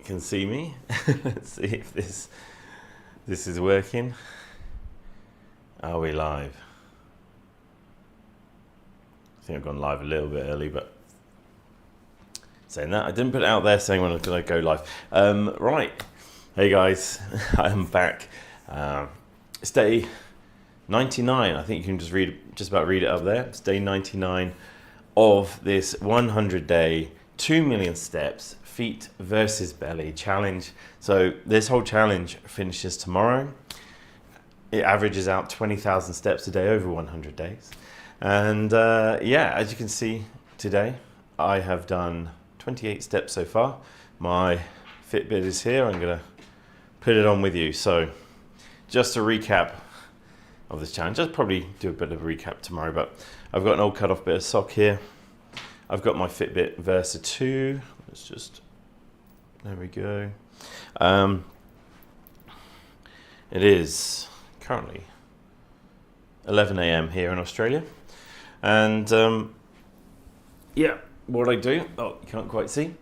can see me. Let's see if this is working. Are we live? I think I've gone live a little bit early, but saying that, I didn't put it out there saying when I was going to go live. Right, hey guys, I'm back. It's day 99. I think you can just about read it up there. It's day 99 of this 100-day, 2 million steps, feet versus belly challenge. So this whole challenge finishes tomorrow. It averages out 20,000 steps a day over 100 days. And yeah, as you can see today, I have done 28 steps so far. My Fitbit is here. I'm gonna put it on with you. So just a recap of this challenge. I'll probably do a bit of a recap tomorrow, but I've got an old cut off bit of sock here. I've got my Fitbit Versa 2. Let's just, there we go. It is currently 11 a.m. here in Australia. And yeah, what I do, oh, you can't quite see.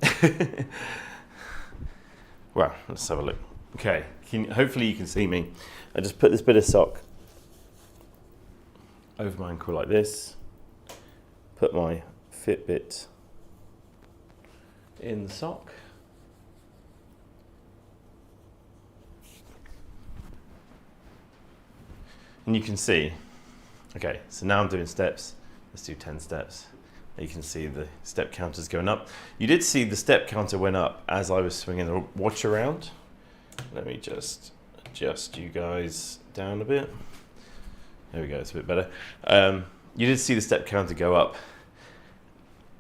Well, let's have a look. Okay, hopefully you can see me. I just put this bit of sock over my ankle like this, put my Fitbit in the sock. And you can see, okay, so now I'm doing steps. Let's do 10 steps. You can see the step counters going up. You did see the step counter went up as I was swinging the watch around. Let me just adjust you guys down a bit. There we go, it's a bit better. You did see the step counter go up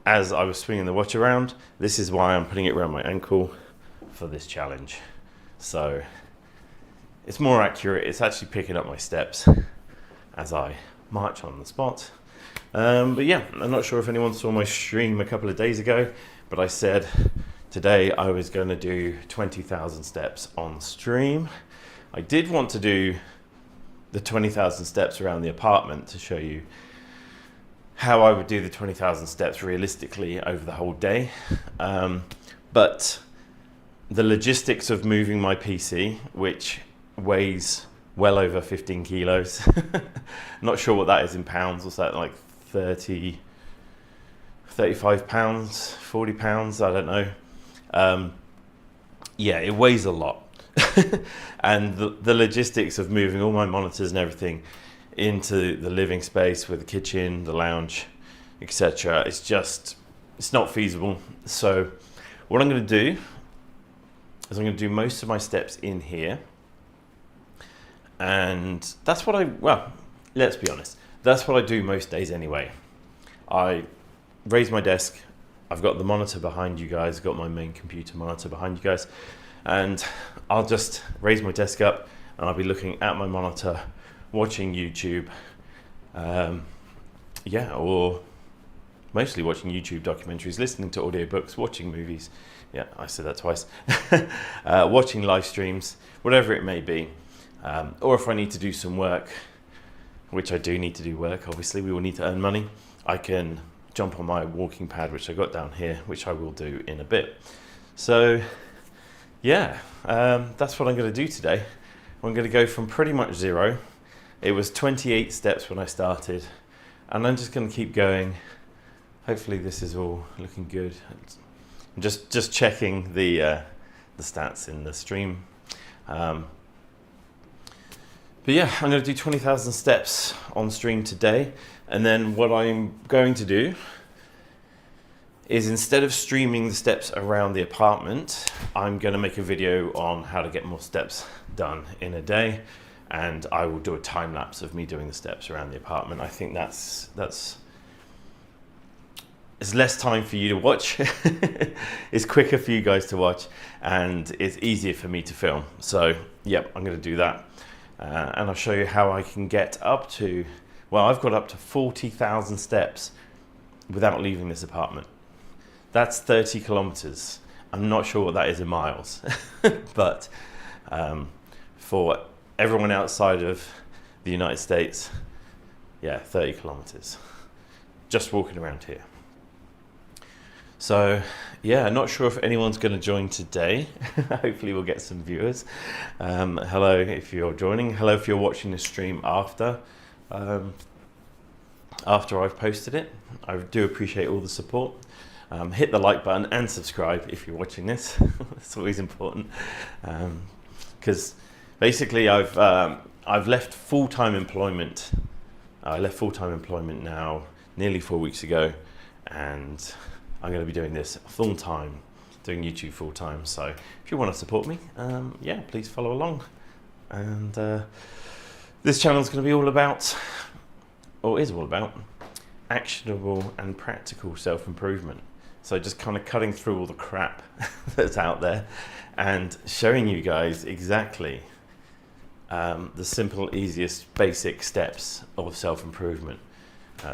as I was swinging the watch around. This is why I'm putting it around my ankle for this challenge. So it's more accurate. It's actually picking up my steps as I march on the spot. But yeah, I'm not sure if anyone saw my stream a couple of days ago, but I said today I was going to do 20,000 steps on stream. I did want to do the 20,000 steps around the apartment to show you how I would do the 20,000 steps realistically over the whole day. But the logistics of moving my PC, which weighs well over 15 kilos, not sure what that is in pounds. What's that, like 30, 35 pounds, 40 pounds? I don't know. Yeah, it weighs a lot. And the logistics of moving all my monitors and everything into the living space with the kitchen, the lounge, etc. it's not feasible. So what I'm going to do is I'm going to do most of my steps in here. And that's what well, let's be honest, that's what I do most days anyway. I raise my desk, I've got the monitor behind you guys, got my main computer monitor behind you guys, and I'll just raise my desk up and I'll be looking at my monitor, watching YouTube, yeah, or mostly watching YouTube documentaries, listening to audiobooks, watching movies. Yeah, I said that twice. Watching live streams, whatever it may be. Or if I need to do some work, which I do need to do work, obviously we will need to earn money, I can jump on my walking pad, which I got down here, which I will do in a bit. So yeah, that's what I'm going to do today. I'm going to go from pretty much zero. It was 28 steps when I started, and I'm just going to keep going. Hopefully this is all looking good. I'm just checking the stats in the stream. But yeah, I'm going to do 20,000 steps on stream today. And then what I'm going to do is, instead of streaming the steps around the apartment, I'm going to make a video on how to get more steps done in a day. And I will do a time lapse of me doing the steps around the apartment. I think that's it's less time for you to watch. It's quicker for you guys to watch, and it's easier for me to film. So yep, I'm going to do that. And I'll show you how I can get up to, well, I've got up to 40,000 steps without leaving this apartment. That's 30 kilometers. I'm not sure what that is in miles, but for everyone outside of the United States, yeah, 30 kilometers, just walking around here. So yeah, not sure if anyone's going to join today. Hopefully we'll get some viewers. Hello if you're joining. Hello if you're watching the stream after I've posted it. I do appreciate all the support. Hit the like button and subscribe if you're watching this. It's always important, because basically I've left full-time employment. I left full-time employment now nearly 4 weeks ago, and I'm going to be doing this full-time, doing YouTube full-time. So if you want to support me, yeah, please follow along. And this channel is going to be all about, or is all about, actionable and practical self-improvement. So just kind of cutting through all the crap that's out there and showing you guys exactly the simple, easiest, basic steps of self-improvement.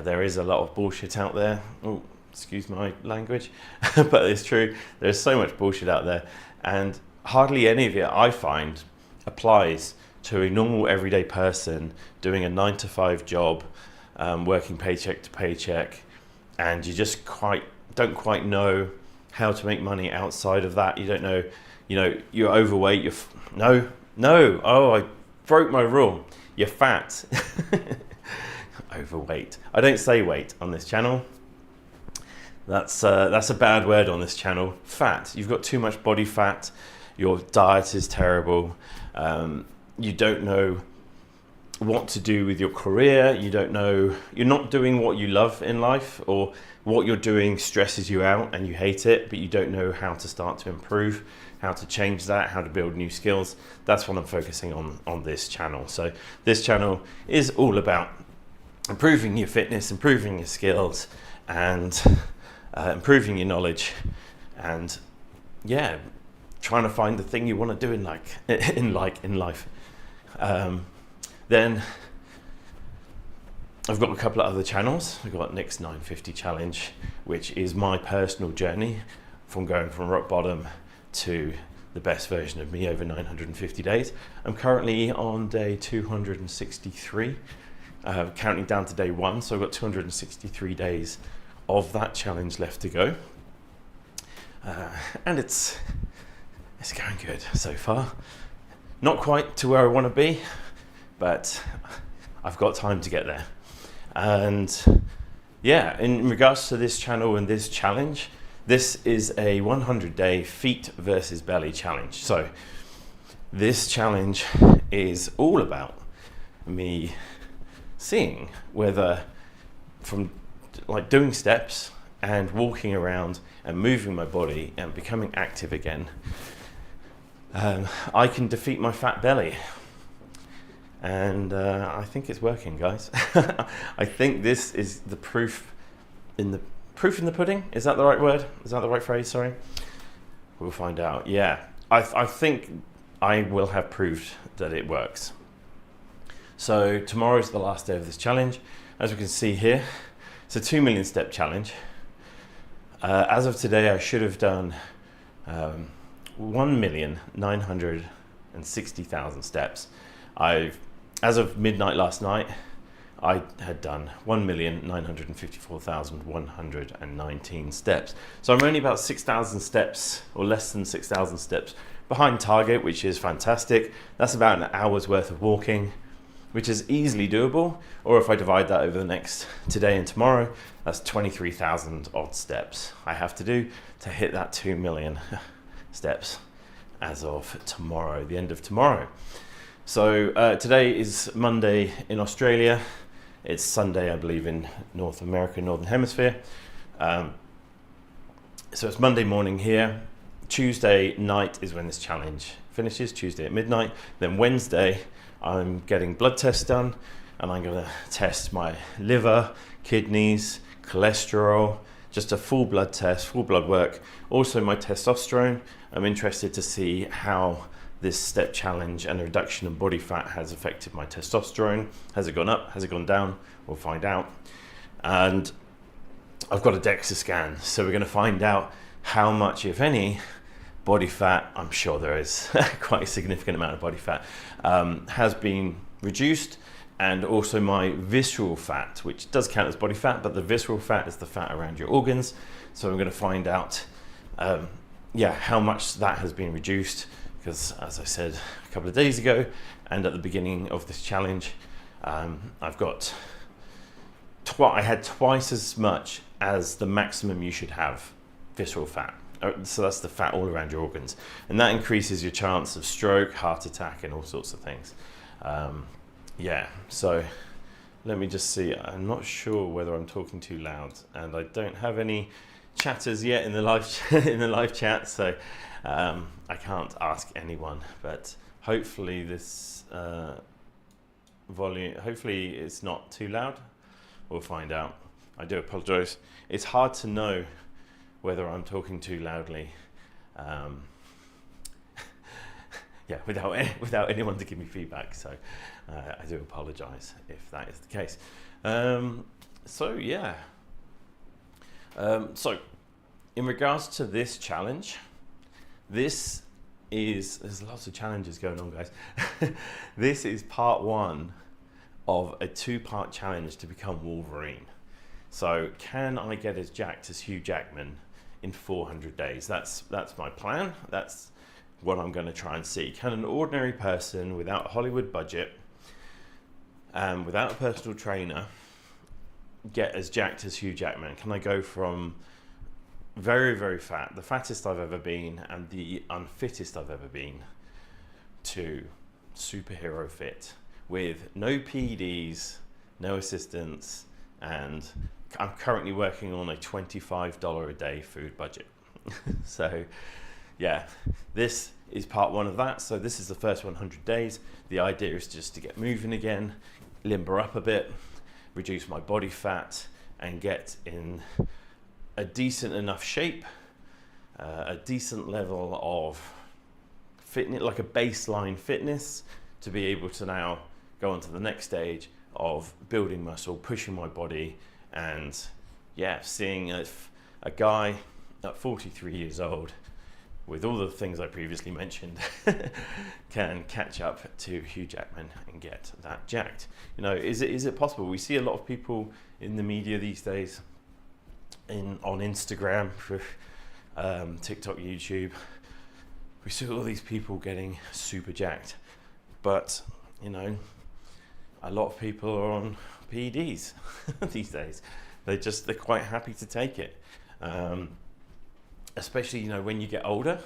There is a lot of bullshit out there. Oh, excuse my language, but it's true. There's so much bullshit out there, and hardly any of it, I find, applies to a normal everyday person doing a 9-to-5 job, working paycheck to paycheck, and you just don't quite know how to make money outside of that. You don't know, you're overweight, no, oh, I broke my rule. You're fat. Overweight. I don't say weight on this channel. That's a bad word on this channel. Fat. You've got too much body fat. Your diet is terrible. You don't know what to do with your career. You don't know, you're not doing what you love in life, or what you're doing stresses you out and you hate it, but you don't know how to start to improve, how to change that, how to build new skills. That's what I'm focusing on this channel. So this channel is all about improving your fitness, improving your skills, and improving your knowledge, and yeah, trying to find the thing you want to do in life. Then I've got a couple of other channels. I've got Nick's 950 Challenge, which is my personal journey from going from rock bottom to the best version of me over 950 days. I'm currently on day 263, counting down to day 1. So I've got 263 days of that challenge left to go. And it's going good so far. Not quite to where I want to be, but I've got time to get there. And yeah, in regards to this channel and this challenge, this is a 100-day feet versus belly challenge. So this challenge is all about me seeing whether, from like doing steps and walking around and moving my body and becoming active again, I can defeat my fat belly. And I think it's working, guys. I think this is the proof in the pudding. Is that the right word? Is that the right phrase? Sorry. We'll find out. Yeah, I think I will have proved that it works. So tomorrow is the last day of this challenge. As we can see here, it's a 2 million step challenge. As of today, I should have done 1,960,000 steps. As of midnight last night, I had done 1,954,119 steps. So I'm only about 6,000 steps, or less than 6,000 steps behind target, which is fantastic. That's about an hour's worth of walking, which is easily doable. Or if I divide that over the next today and tomorrow, that's 23,000 odd steps I have to do to hit that 2 million steps as of tomorrow, the end of tomorrow. So today is Monday in Australia. It's Sunday, I believe, in North America, Northern Hemisphere. So it's Monday morning here. Tuesday night is when this challenge finishes, Tuesday at midnight. Then Wednesday, I'm getting blood tests done, and I'm going to test my liver, kidneys, cholesterol, just a full blood test, full blood work. Also my testosterone. I'm interested to see how this step challenge and the reduction in body fat has affected my testosterone. Has it gone up? Has it gone down? We'll find out. And I've got a DEXA scan, so we're going to find out how much, if any, body fat, I'm sure there is quite a significant amount of body fat, has been reduced, and also my visceral fat, which does count as body fat, but the visceral fat is the fat around your organs. So I'm going to find out yeah, how much that has been reduced, because as I said a couple of days ago and at the beginning of this challenge, I've got I had twice as much as the maximum you should have visceral fat. So that's the fat all around your organs, and that increases your chance of stroke, heart attack, and all sorts of things. Yeah, so let me just see. I'm not sure whether I'm talking too loud, and I don't have any chatters yet in the live chat, so I can't ask anyone. But hopefully this volume, hopefully it's not too loud. We'll find out. I do apologise. It's hard to know whether I'm talking too loudly. Yeah, without anyone to give me feedback. So I do apologise if that is the case. So yeah. So in regards to this challenge, there's lots of challenges going on, guys. This is part one of a 2-part challenge to become Wolverine. So can I get as jacked as Hugh Jackman in 400 days? That's my plan. That's what I'm going to try and see. Can an ordinary person without a Hollywood budget, without a personal trainer, get as jacked as Hugh Jackman? Can I go from very, very fat, the fattest I've ever been and the unfittest I've ever been, to superhero fit with no PEDs, no assistance, and I'm currently working on a $25 a day food budget. So yeah, this is part one of that. So this is the first 100 days. The idea is just to get moving again, limber up a bit, reduce my body fat, and get in a decent enough shape, a decent level of fitness, like a baseline fitness, to be able to now go on to the next stage of building muscle, pushing my body, and yeah, seeing if a guy at 43 years old, with all the things I previously mentioned, can catch up to Hugh Jackman and get that jacked. You know, is it possible? We see a lot of people in the media these days, on Instagram, TikTok, YouTube. We see all these people getting super jacked, but you know, a lot of people are on PEDs these days. They're quite happy to take it. Especially, you know, when you get older.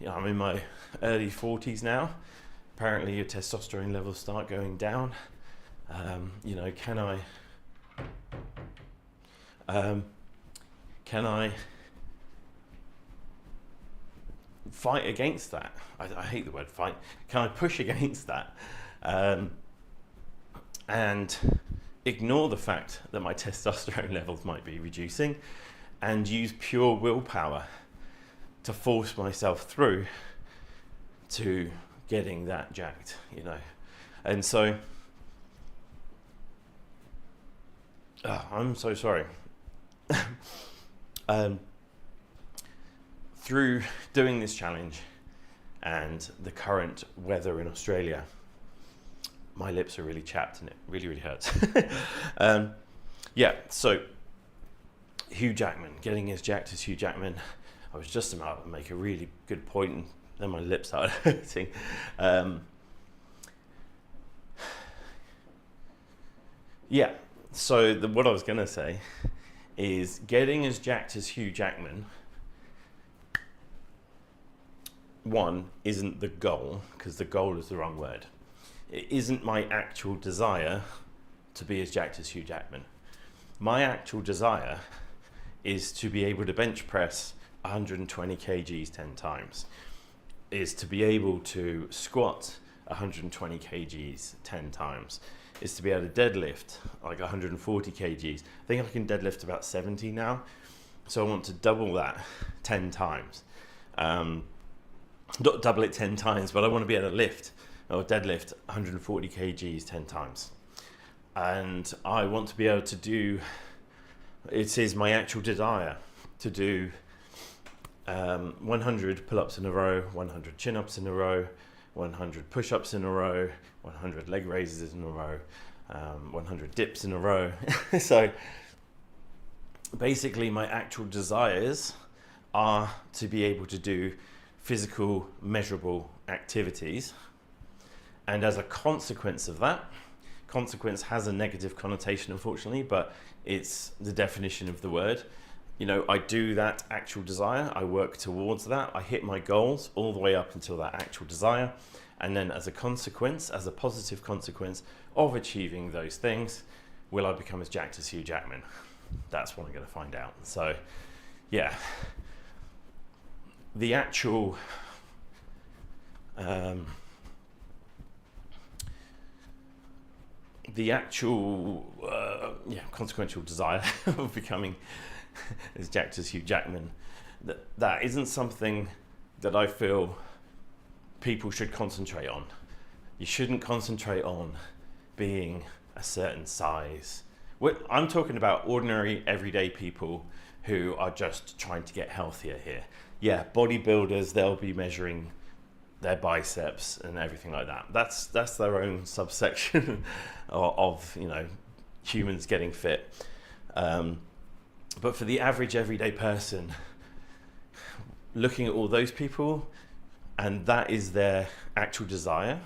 You know, I'm in my early 40s now. Apparently your testosterone levels start going down. You know, can I fight against that? I hate the word fight. Can I push against that? And ignore the fact that my testosterone levels might be reducing, and use pure willpower to force myself through to getting that jacked, you know. And so, I'm so sorry. Through doing this challenge and the current weather in Australia, my lips are really chapped and it really, really hurts. Yeah, so Hugh Jackman, getting as jacked as Hugh Jackman. I was just about to make a really good point and then my lips started hurting. Yeah, so what I was going to say is getting as jacked as Hugh Jackman, one, isn't the goal, because the goal is the wrong word. It isn't my actual desire to be as jacked as Hugh Jackman. My actual desire is to be able to bench press 120 kgs 10 times, is to be able to squat 120 kgs 10 times, is to be able to deadlift like 140 kgs. I think I can deadlift about 70 now, so I want to double that 10 times. Not double it 10 times, but I want to be able to lift or deadlift 140 kgs 10 times. And I want to be able to do, it is my actual desire to do 100 pull-ups in a row, 100 chin-ups in a row, 100 push-ups in a row, 100 leg raises in a row, 100 dips in a row. So basically my actual desires are to be able to do physical, measurable activities. And as a consequence of that, consequence has a negative connotation, unfortunately, but it's the definition of the word. You know, I do that actual desire, I work towards that, I hit my goals all the way up until that actual desire. And then as a consequence, as a positive consequence of achieving those things, will I become as jacked as Hugh Jackman? That's what I'm going to find out. So, yeah. The actual consequential desire of becoming as jacked as Hugh Jackman, that isn't something that I feel people should concentrate on. You shouldn't concentrate on being a certain size. I'm talking about ordinary, everyday people who are just trying to get healthier here. Yeah, bodybuilders, they'll be measuring their biceps and everything like that. That's their own subsection of you know, humans getting fit. But for the average everyday person, looking at all those people, and that is their actual desire,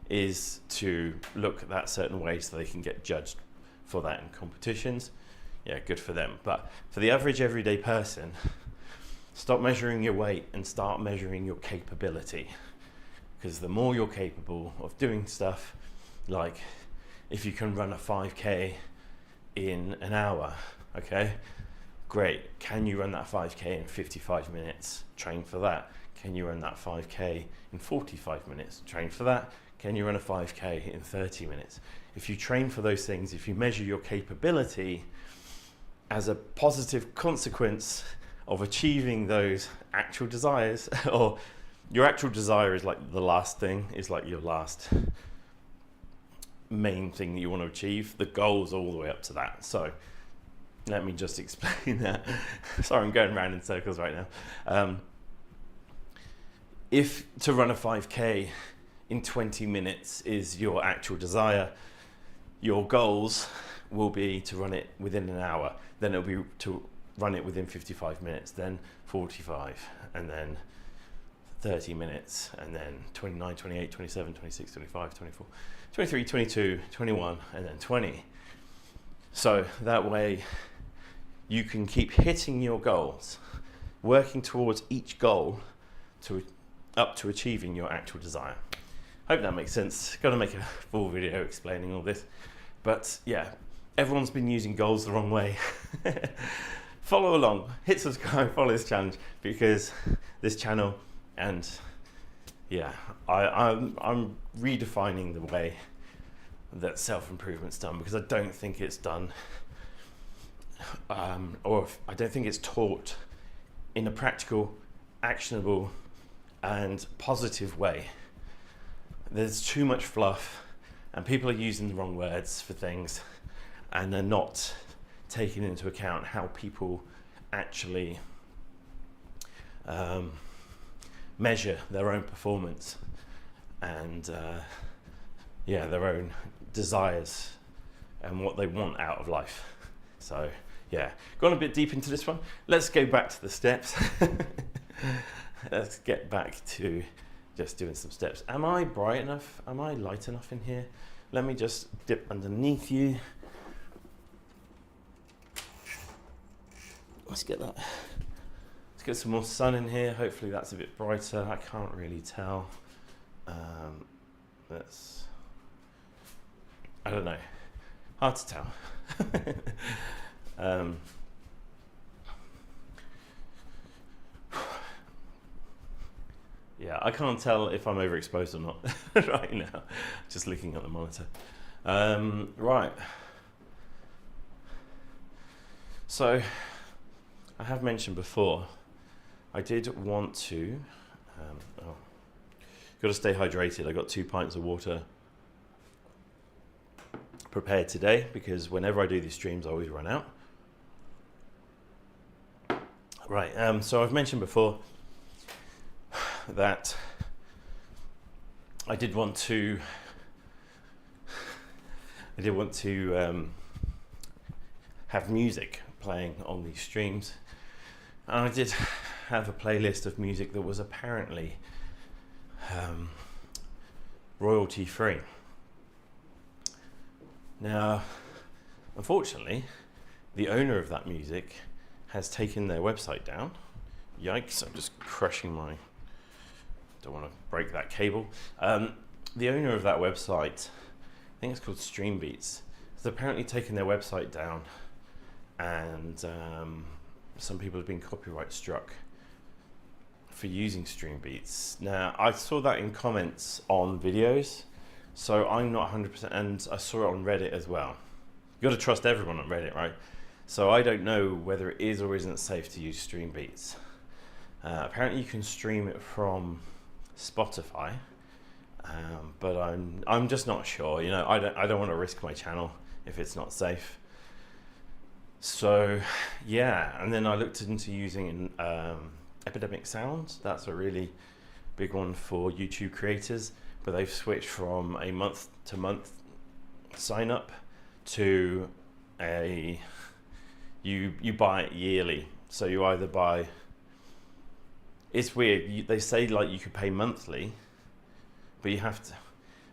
is to look that certain way so they can get judged for that in competitions. Yeah, good for them. But for the average everyday person, stop measuring your weight and start measuring your capability. Because the more you're capable of doing stuff, like if you can run a 5K in an hour, okay, great. Can you run that 5K in 55 minutes? Train for that. Can you run that 5K in 45 minutes? Train for that. Can you run a 5K in 30 minutes? If you train for those things, if you measure your capability as a positive consequence of achieving those actual desires, or your actual desire is like the last thing, is like your last main thing that you want to achieve. The goal's all the way up to that. So let me just explain that. Sorry, I'm going around in circles right now. If to run a 5K in 20 minutes is your actual desire, your goals will be to run it within an hour. Then it'll be to run it within 55 minutes, then 45, and then 30 minutes, and then 29, 28, 27, 26, 25, 24, 23, 22, 21, and then 20. So that way you can keep hitting your goals, working towards each goal up to achieving your actual desire. Hope that makes sense. Got to make a full video explaining all this. But yeah, everyone's been using goals the wrong way. Follow along, hit subscribe, follow this challenge, because this channel, and yeah, I'm redefining the way that self-improvement's done, because I don't think it's done, or I don't think it's taught in a practical, actionable, and positive way. There's too much fluff, and people are using the wrong words for things, and they're not taking into account how people actually measure their own performance and their own desires and what they want out of life. So yeah, gone a bit deep into this one. Let's go back to the steps. Let's get back to just doing some steps. Am I bright enough? Am I light enough in here? Let me just dip underneath you. Let's get that. Let's get some more sun in here. Hopefully that's a bit brighter. I can't really tell. I don't know. Hard to tell. Yeah, I can't tell if I'm overexposed or not right now, just looking at the monitor. Right. So, I have mentioned before, I did want to, got to stay hydrated. I got 2 pints of water prepared today, because whenever I do these streams, I always run out. Right, so I've mentioned before that I did want to have music playing on these streams, and I did have a playlist of music that was apparently royalty free. Now, unfortunately, the owner of that music has taken their website down. Yikes, I'm just crushing my... Don't want to break that cable. The owner of that website, I think it's called Streambeats, has apparently taken their website down, and some people have been copyright struck for using Streambeats. Now, I saw that in comments on videos, so I'm not 100%, and I saw it on Reddit as well. You got to trust everyone on Reddit, right? So I don't know whether it is or isn't safe to use Streambeats. Apparently you can stream it from Spotify, but I'm just not sure. You know, I don't want to risk my channel if it's not safe. So yeah, and then I looked into using Epidemic Sound. That's a really big one for YouTube creators, but they've switched from a month-to-month sign up to a you buy it yearly. So you either buy, it's weird, they say like you could pay monthly, but you have to,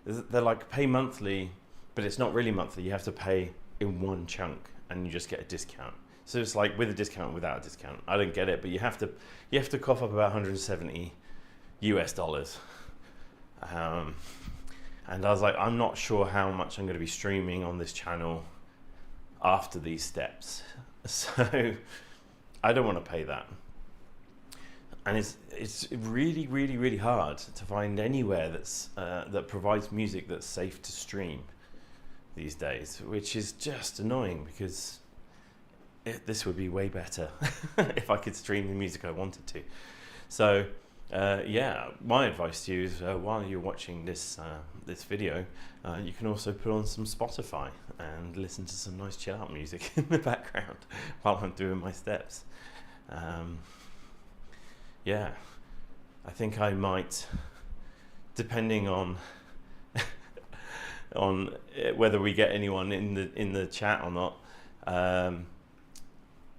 they're like pay monthly, but it's not really monthly. You have to pay in one chunk and you just get a discount. So it's like with a discount, without a discount. I don't get it, but you have to cough up about $170 US. And I was like, I'm not sure how much I'm going to be streaming on this channel after these steps. So I don't want to pay that. And it's really, really, really hard to find anywhere that's that provides music that's safe to stream these days, which is just annoying, because this would be way better if I could stream the music I wanted to. So yeah, my advice to you is while you're watching this this video, you can also put on some Spotify and listen to some nice chill out music in the background while I'm doing my steps. Yeah, I think I might, depending on on whether we get anyone in the chat or not,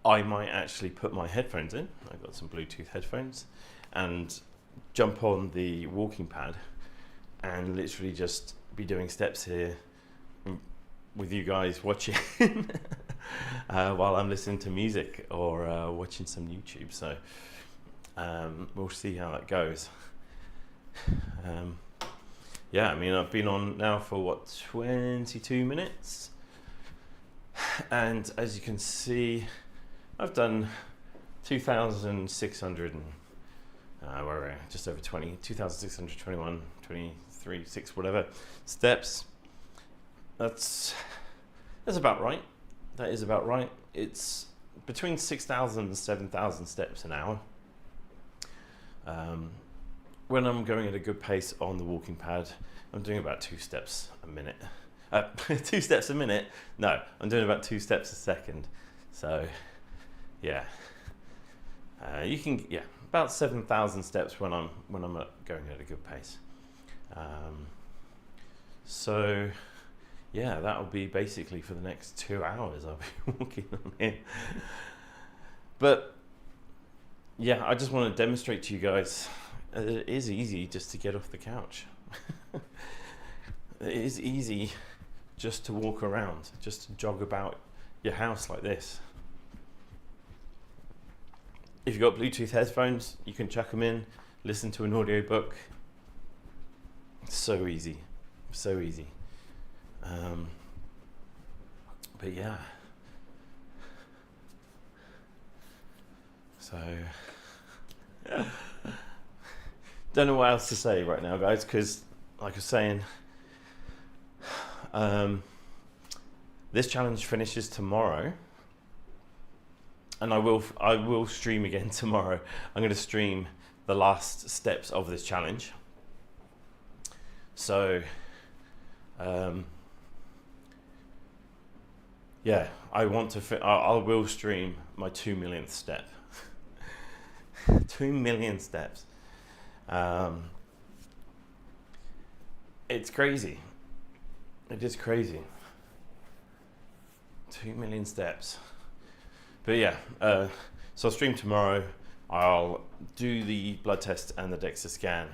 I might actually put my headphones in. I've got some Bluetooth headphones, and jump on the walking pad and literally just be doing steps here with you guys watching while I'm listening to music or watching some YouTube. So we'll see how that goes. Yeah, I mean, I've been on now for what, 22 minutes, and as you can see, I've done 2,600 and where are we? Just over 2,621, 23, 6, whatever steps. That's about right. That is about right. It's between 6,000 and 7,000 steps an hour. When I'm going at a good pace on the walking pad, I'm doing about 2 steps a minute. 2 steps a minute? No, I'm doing about 2 steps a second. So, yeah, you can, yeah, about 7,000 steps when I'm going at a good pace. So, yeah, that'll be basically for the next 2 hours I'll be walking on here. But yeah, I just want to demonstrate to you guys, it is easy just to get off the couch. It is easy just to walk around, just to jog about your house like this. If you've got Bluetooth headphones, you can chuck them in, listen to an audiobook. It's so easy, so easy. But yeah. So, don't know what else to say right now, guys, because like I was saying, this challenge finishes tomorrow, and I will stream again tomorrow. I'm going to stream the last steps of this challenge. So, yeah, I want to. I will stream my 2 millionth step. 2 million steps. It's crazy. It is crazy. 2 million steps. But yeah, so I'll stream tomorrow. I'll do the blood test and the DEXA scan,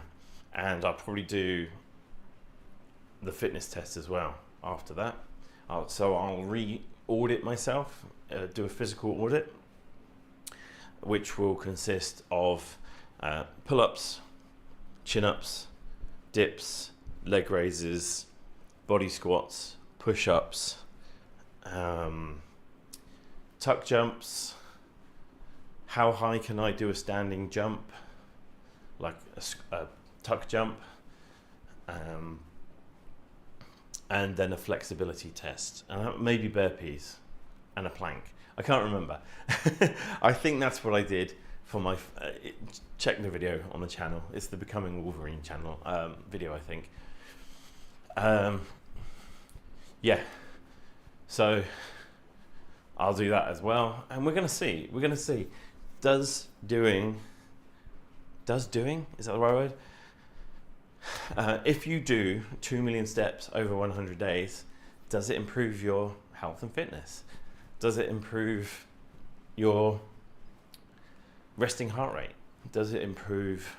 and I'll probably do the fitness test as well after that. So I'll re-audit myself, do a physical audit, which will consist of pull-ups, chin-ups, dips, leg raises, body squats, push-ups, tuck jumps. How high can I do a standing jump, like a tuck jump, and then a flexibility test, and maybe burpees and a plank. I can't remember. I think that's what I did for my check the video on the channel. It's the Becoming Wolverine channel video, I think. Yeah, so I'll do that as well, and we're gonna see. Does doing, is that the right word? If you do 2 million steps over 100 days, does it improve your health and fitness? Does it improve your resting heart rate? Does it improve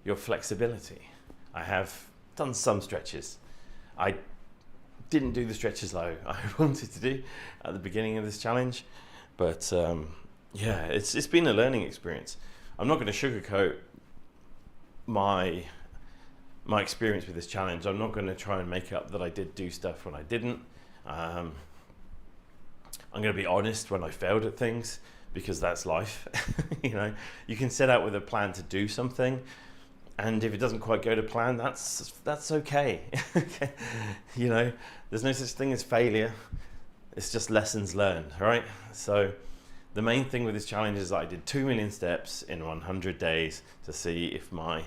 your flexibility? I have done some stretches. I didn't do the stretches though I wanted to do at the beginning of this challenge, but yeah, it's been a learning experience. I'm not going to sugarcoat my experience with this challenge. I'm not going to try and make up that I did do stuff when I didn't. I'm going to be honest when I failed at things, because that's life. You know, you can set out with a plan to do something, and if it doesn't quite go to plan, that's okay. You know, there's no such thing as failure. It's just lessons learned, right? So the main thing with this challenge is that I did 2 million steps in 100 days to see if my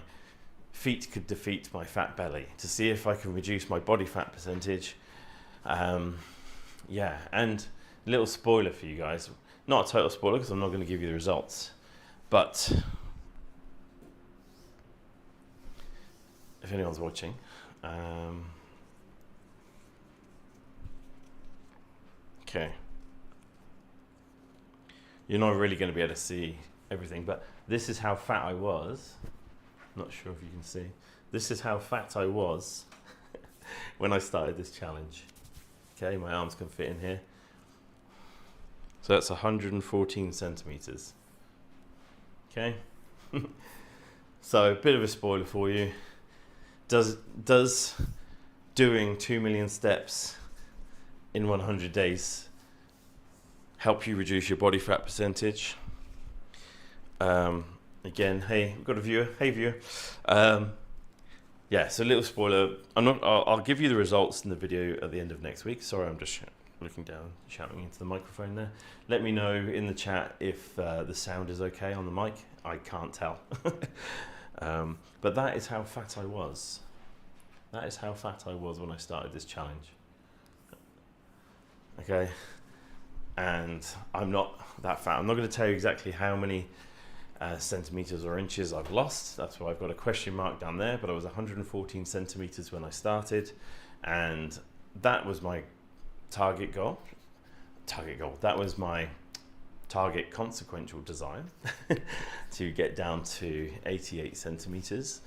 feet could defeat my fat belly, to see if I can reduce my body fat percentage. Yeah, and a little spoiler for you guys. Not a total spoiler, because I'm not going to give you the results, but if anyone's watching, okay, you're not really going to be able to see everything, but this is how fat I was. Not sure if you can see. This is how fat I was when I started this challenge. Okay, my arms can fit in here. So that's 114 centimeters. Okay. So a bit of a spoiler for you. Does doing 2 million steps in 100 days help you reduce your body fat percentage? Again, hey, we've got a viewer. Hey, viewer. Yeah, so a little spoiler. I'll give you the results in the video at the end of next week. Sorry, I'm just looking down, shouting into the microphone there. Let me know in the chat if the sound is okay on the mic. I can't tell. But that is how fat I was. That is how fat I was when I started this challenge. Okay, and I'm not that fat. I'm not going to tell you exactly how many centimeters or inches I've lost. That's why I've got a question mark down there, but I was 114 centimeters when I started, and that was my target goal. That was my target consequential desire to get down to 88 centimeters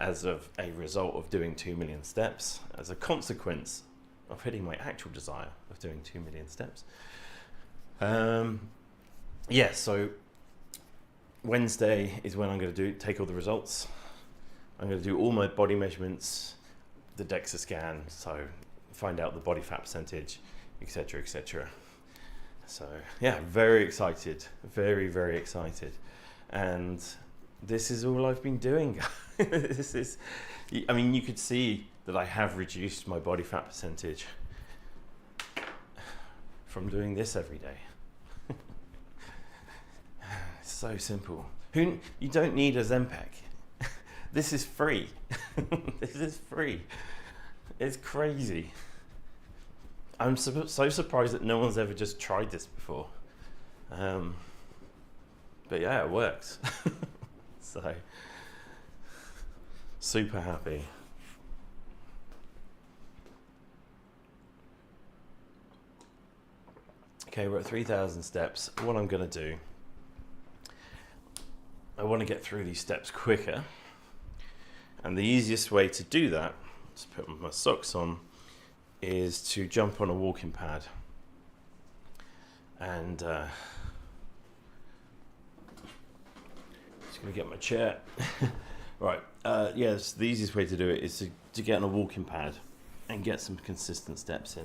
as of a result of doing 2 million steps, as a consequence of hitting my actual desire of doing 2 million steps. Yeah, so Wednesday is when I'm going to take all the results. I'm going to do all my body measurements, the DEXA scan, so find out the body fat percentage, etc., etc. So yeah, very excited, very, very excited. And this is all I've been doing. This is, I mean, you could see that I have reduced my body fat percentage from doing this every day. It's so simple. You don't need a Zempic. This is free. This is free. It's crazy. I'm so surprised that no one's ever just tried this before. But yeah, it works. So, super happy. Okay, we're at 3,000 steps. What I'm going to do, I want to get through these steps quicker. And the easiest way to do that, just put my socks on, is to jump on a walking pad. And just going to get my chair. Right, yes, the easiest way to do it is to get on a walking pad and get some consistent steps in.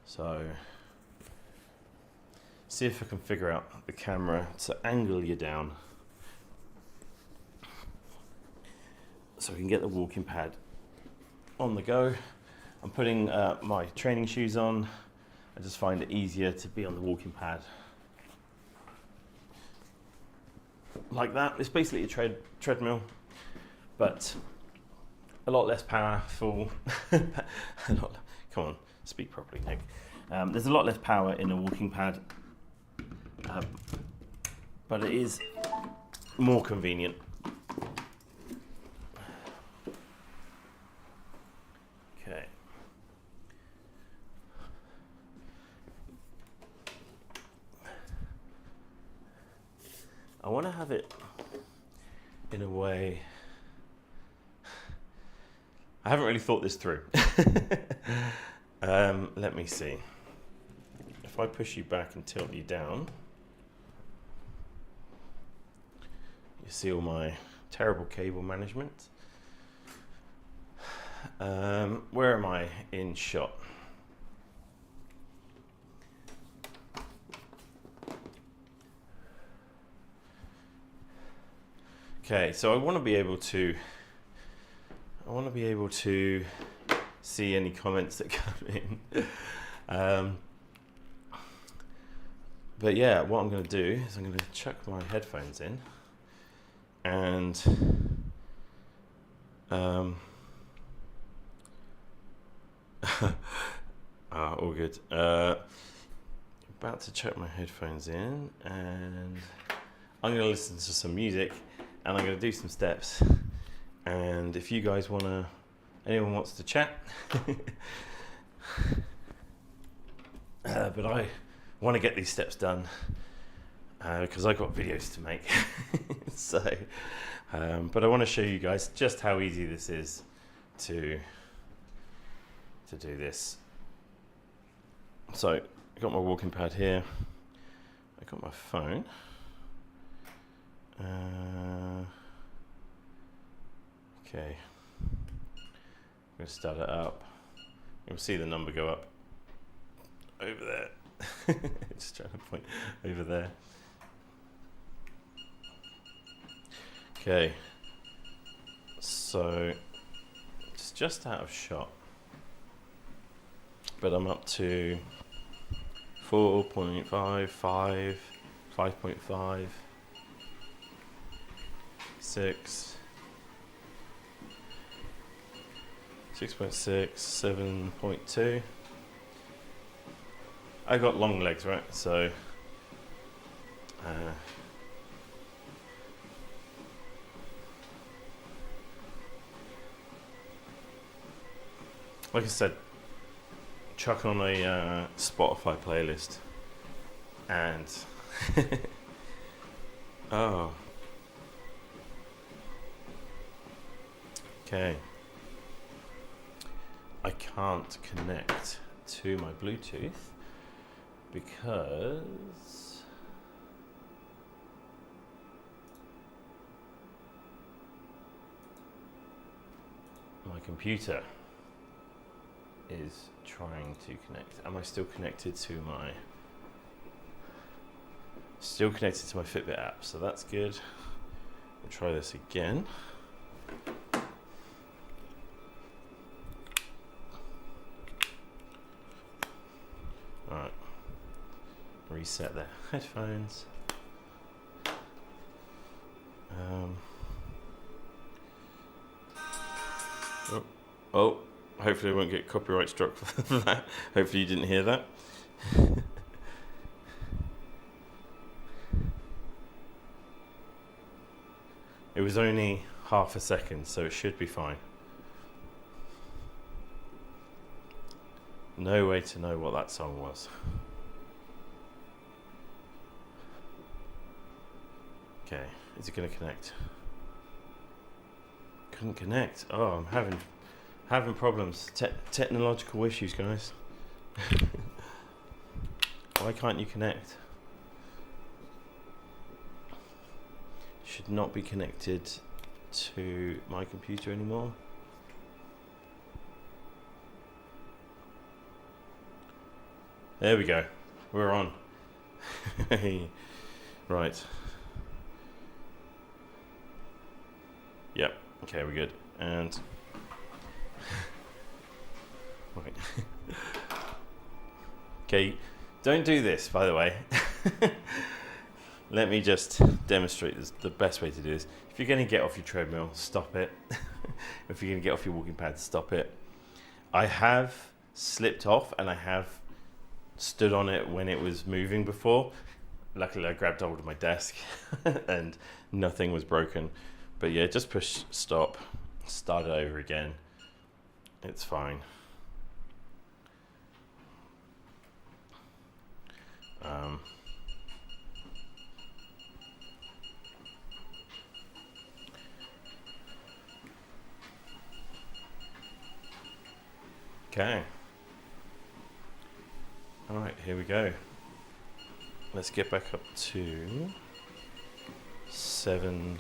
So, see if I can figure out the camera to angle you down so we can get the walking pad on the go. I'm putting my training shoes on. I just find it easier to be on the walking pad like that. It's basically a treadmill, but a lot less powerful. Come on, speak properly, Nick. There's a lot less power in a walking pad, but it is more convenient. Okay. I want to have it in a way. I haven't really thought this through. Let me see. If I push you back and tilt you down, you see all my terrible cable management. Where am I in shot? Okay, so I want to be able to see any comments that come in. But yeah, what I'm going to do is I'm going to chuck my headphones in and all good. About to chuck my headphones in and I'm going to listen to some music and I'm going to do some steps. And if you guys anyone wants to chat, but I want to get these steps done because I've got videos to make. So, but I want to show you guys just how easy this is to do this. So I got my walking pad here. I got my phone. Okay, I'm going to start it up. You'll see the number go up over there. Just trying to point over there. Okay, so it's just out of shot, but I'm up to 4.5, 5, 5.5, 6. 6.6, 7.2. I got long legs, right? So, like I said, chuck on a Spotify playlist, and oh, okay. I can't connect to my Bluetooth because my computer is trying to connect. Am I still connected to my Fitbit app? So that's good. We'll try this again. Alright, reset the headphones. Oh, hopefully I won't get copyright struck for that. Hopefully you didn't hear that. It was only half a second, so it should be fine. No way to know what that song was. Okay, is it going to connect? Couldn't connect. Oh, I'm having problems. Technological issues, guys. Why can't you connect? Should not be connected to my computer anymore. There we go. We're on. Right. Yep. Okay, we're good. And right. Okay, don't do this, by the way. Let me just demonstrate this. The best way to do this. If you're going to get off your treadmill, stop it. If you're going to get off your walking pad, stop it. I have slipped off and I have stood on it when it was moving before. Luckily I grabbed hold of my desk and nothing was broken. But yeah, just push stop, start it over again. It's fine. Okay. All right, here we go. Let's get back up to 7.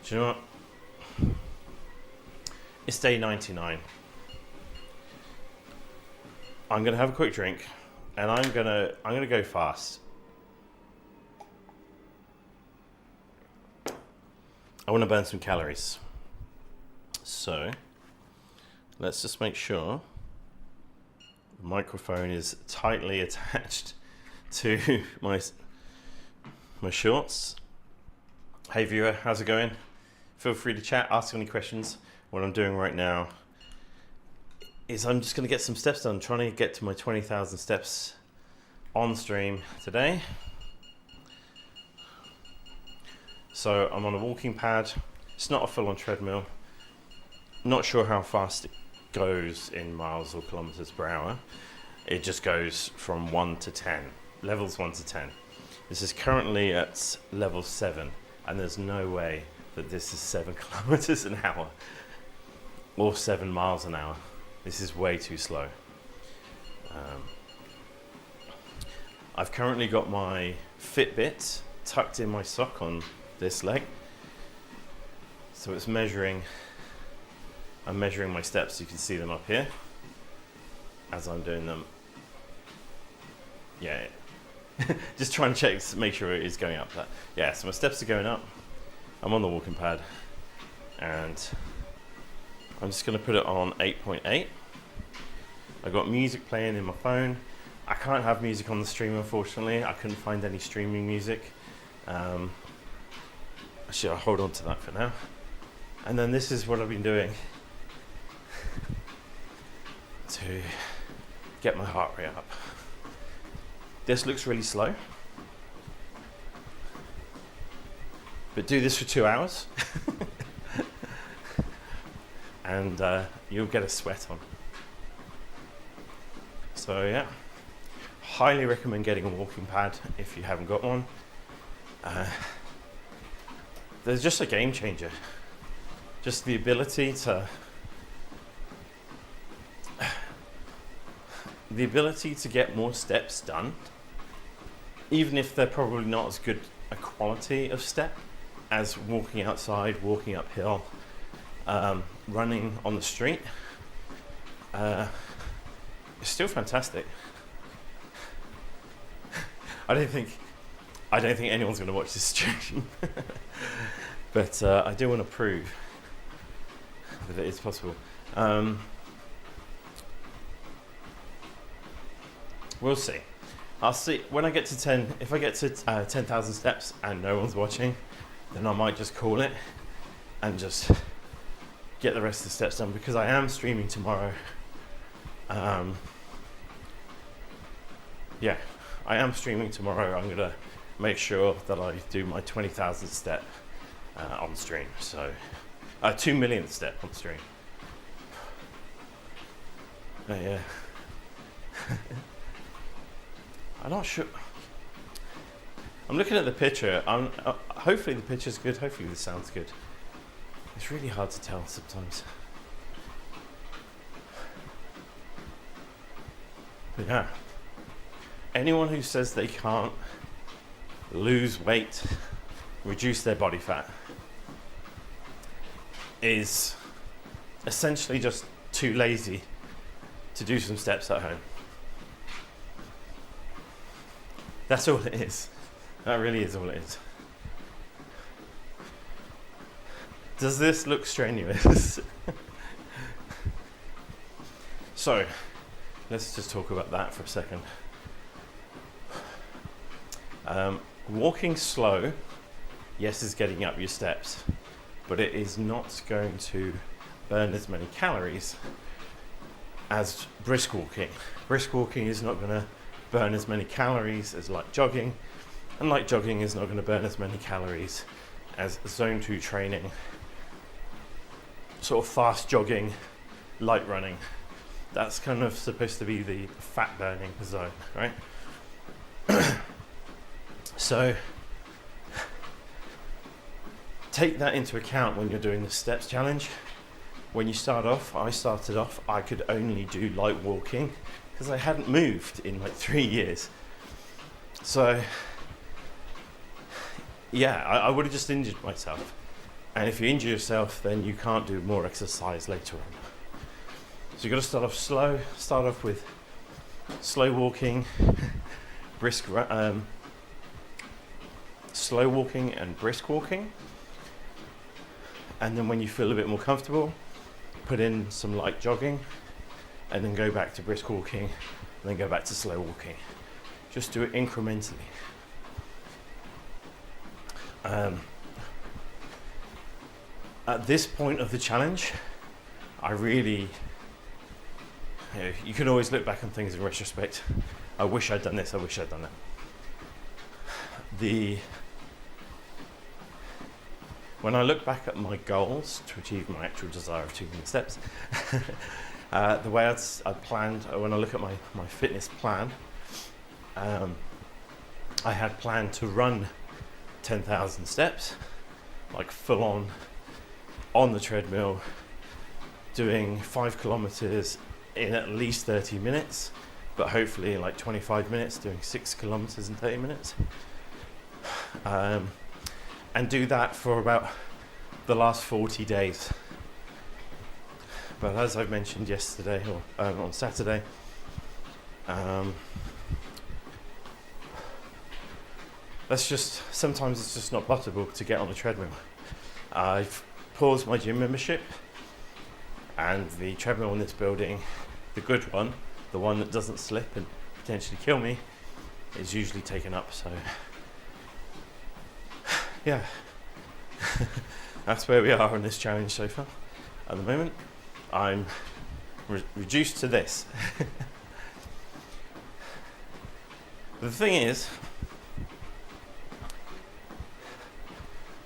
Do you know what? It's day 99. I'm gonna have a quick drink, and I'm gonna go fast. I want to burn some calories. So let's just make sure the microphone is tightly attached to my shorts. Hey viewer, how's it going? Feel free to chat, ask any questions. What I'm doing right now is I'm just going to get some steps done, trying to get to my 20,000 steps on stream today. So I'm on a walking pad. It's not a full-on treadmill. Not sure how fast it goes in miles or kilometers per hour. It just goes from 1 to 10, levels 1 to 10. This is currently at level 7, and there's no way that this is 7 kilometers an hour or 7 miles an hour. This is way too slow. I've currently got my Fitbit tucked in my sock on this leg. So it's measuring, I'm measuring my steps. You can see them up here as I'm doing them. Yeah, just trying to check, make sure it is going up. But yeah, so my steps are going up. I'm on the walking pad and I'm just going to put it on 8.8. I've got music playing in my phone. I can't have music on the stream, unfortunately. I couldn't find any streaming music. Actually, I'll hold on to that for now. And then this is what I've been doing to get my heart rate up. This looks really slow, but do this for 2 hours and you'll get a sweat on. So yeah, highly recommend getting a walking pad if you haven't got one. There's just a game changer. Just the ability to get more steps done, even if they're probably not as good a quality of step as walking outside, walking uphill, running on the street. It's still fantastic. I don't think anyone's going to watch this stream, but I do want to prove that it is possible. We'll see. I'll see when I get to 10. If I get to 10,000 steps and no one's watching, then I might just call it and just get the rest of the steps done, because I am streaming tomorrow. Yeah, I am streaming tomorrow. I'm gonna make sure that I do my 20,000 step on stream. So 2 millionth step on stream. Yeah. I'm not sure. I'm looking at the picture. Hopefully the picture's good. Hopefully the sound's good. It's really hard to tell sometimes. But yeah. Anyone who says they can't lose weight, reduce their body fat, is essentially just too lazy to do some steps at home. That's all it is. That really is all it is. Does this look strenuous? So, let's just talk about that for a second. Walking slow, yes, is getting up your steps, but it is not going to burn as many calories as brisk walking. Brisk walking is not going to burn as many calories as light jogging, and light jogging is not going to burn as many calories as zone 2 training, sort of fast jogging, light running. That's kind of supposed to be the fat burning zone, right? So take that into account when you're doing the steps challenge. When you start off, I could only do light walking because I hadn't moved in like 3 years. So yeah, I would have just injured myself. And if you injure yourself, then you can't do more exercise later on. So you've got to start off slow. Start off with slow walking, slow walking and brisk walking. And then when you feel a bit more comfortable, put in some light jogging, and then go back to brisk walking, and then go back to slow walking. Just do it incrementally. At this point of the challenge, you can always look back on things in retrospect. I wish I'd done this, I wish I'd done that. When I look back at my goals to achieve my actual desire of 2 million steps, the way I planned, when I look at my fitness plan, I had planned to run 10,000 steps, like full on the treadmill, doing 5 kilometers in at least 30 minutes, but hopefully in like 25 minutes, doing 6 kilometers in 30 minutes. And do that for about the last 40 days. But as I've mentioned yesterday, or on Saturday, sometimes it's just not possible to get on the treadmill. I've paused my gym membership, and the treadmill in this building, the good one, the one that doesn't slip and potentially kill me, is usually taken up, so yeah. That's where we are on this challenge so far. At the moment, I'm reduced to this. The thing is,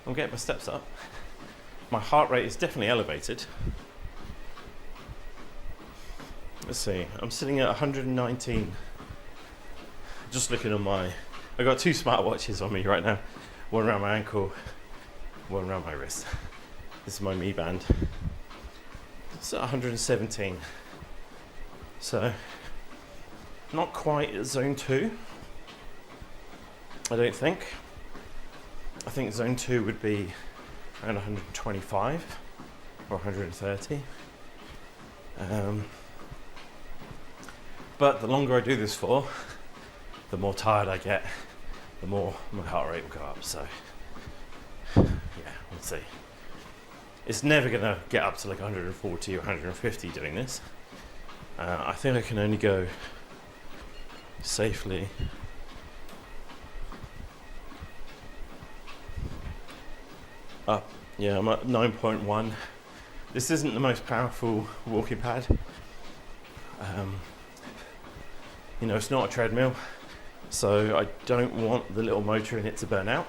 I'm getting my steps up. My heart rate is definitely elevated. Let's see, I'm sitting at 119. Just looking on I've got 2 smartwatches on me right now. One around my ankle, one around my wrist. This is my Mi Band. It's at 117. So, not quite at zone 2, I don't think. I think zone 2 would be around 125 or 130. But the longer I do this for, the more tired I get, the more my heart rate will go up. So yeah, we'll see. It's never going to get up to like 140 or 150 doing this. I think I can only go safely up. Yeah, I'm at 9.1. This isn't the most powerful walking pad. It's not a treadmill, so I don't want the little motor in it to burn out,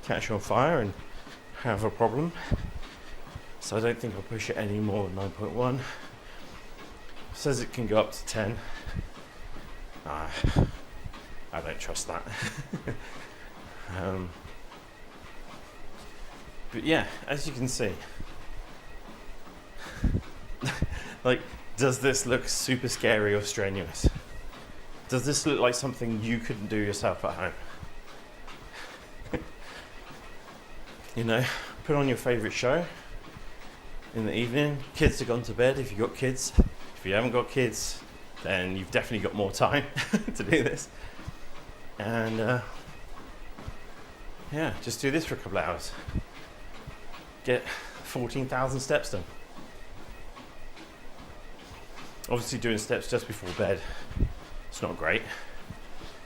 catch on fire and have a problem. So I don't think I'll push it any more than 9.1. It says it can go up to 10. I don't trust that. But yeah, as you can see, like, does this look super scary or strenuous? Does this look like something you couldn't do yourself at home? You know, put on your favourite show in the evening. Kids have gone to bed if you've got kids. If you haven't got kids, then you've definitely got more time to do this. And yeah, just do this for a couple of hours. Get 14,000 steps done. Obviously doing steps just before bed, it's not great.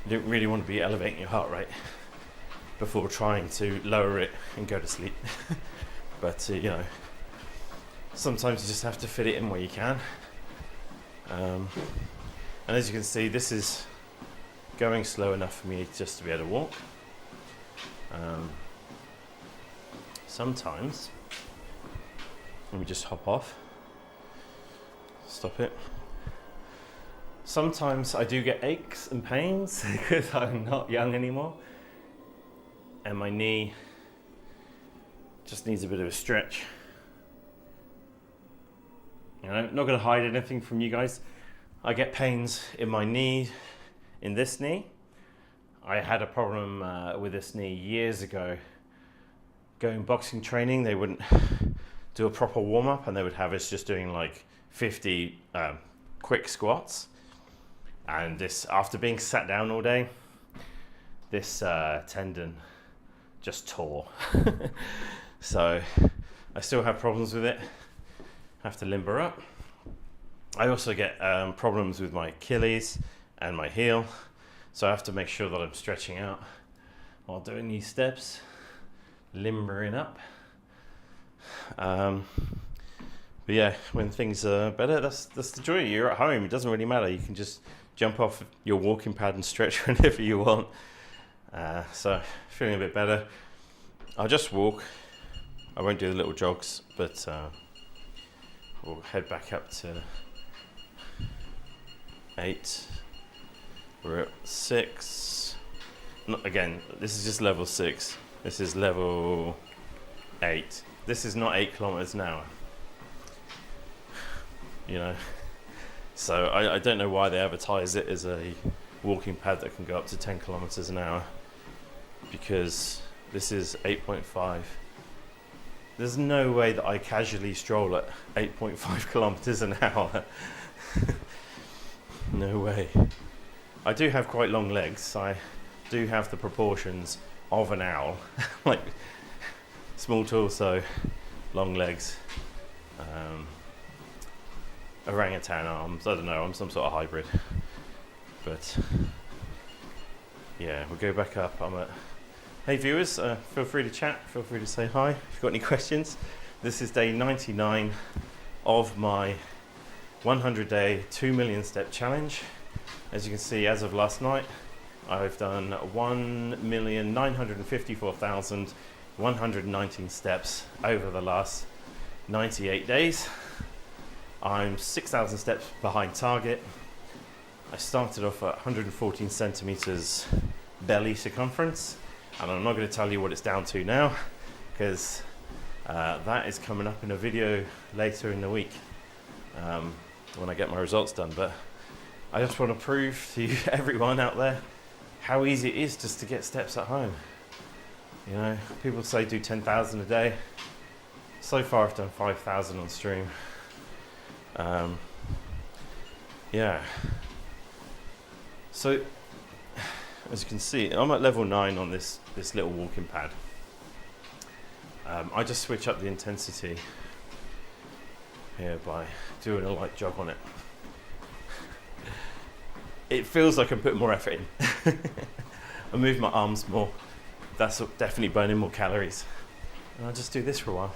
You don't really want to be elevating your heart rate before trying to lower it and go to sleep. But you know, sometimes you just have to fit it in where you can. And as you can see, this is going slow enough for me just to be able to walk. Sometimes, let me just hop off, stop it. Sometimes I do get aches and pains because I'm not young anymore, and my knee just needs a bit of a stretch. You know, not going to hide anything from you guys. I get pains in my knee, in this knee. I had a problem with this knee years ago. Going boxing training, they wouldn't do a proper warm-up, and they would have us just doing like 50 quick squats. And this, after being sat down all day, this tendon just tore. So I still have problems with it. Have to limber up. I also get problems with my Achilles and my heel, so I have to make sure that I'm stretching out while doing these steps, limbering up. But yeah, when things are better, that's the joy. You're at home, it doesn't really matter. You can just jump off your walking pad and stretch whenever you want. So feeling a bit better. I'll just walk. I won't do the little jogs, but we'll head back up to 8. We're at 6. Again, this is just level 6. This is level 8. This is not 8 kilometers an hour. You know, so I don't know why they advertise it as a walking pad that can go up to 10 kilometers an hour, because this is 8.5. There's no way that I casually stroll at 8.5 kilometers an hour. No way. I do have quite long legs. I do have the proportions of an owl. Like small torso, long legs, orangutan arms. I don't know, I'm some sort of hybrid. But yeah, we'll go back up. Hey viewers, feel free to chat, feel free to say hi if you've got any questions. This is day 99 of my 100-day 2 million step challenge. As you can see, as of last night, I've done 1,954,119 steps over the last 98 days. I'm 6,000 steps behind target. I started off at 114 centimeters belly circumference, and I'm not going to tell you what it's down to now, because that is coming up in a video later in the week when I get my results done. But I just want to prove to you, everyone out there, how easy it is just to get steps at home. You know, people say do 10,000 a day. So far I've done 5,000 on stream. Yeah. So, as you can see, I'm at level 9 on this little walking pad. I just switch up the intensity here by doing a light jog on it. It feels like I'm putting more effort in. I move my arms more. That's definitely burning more calories. And I'll just do this for a while.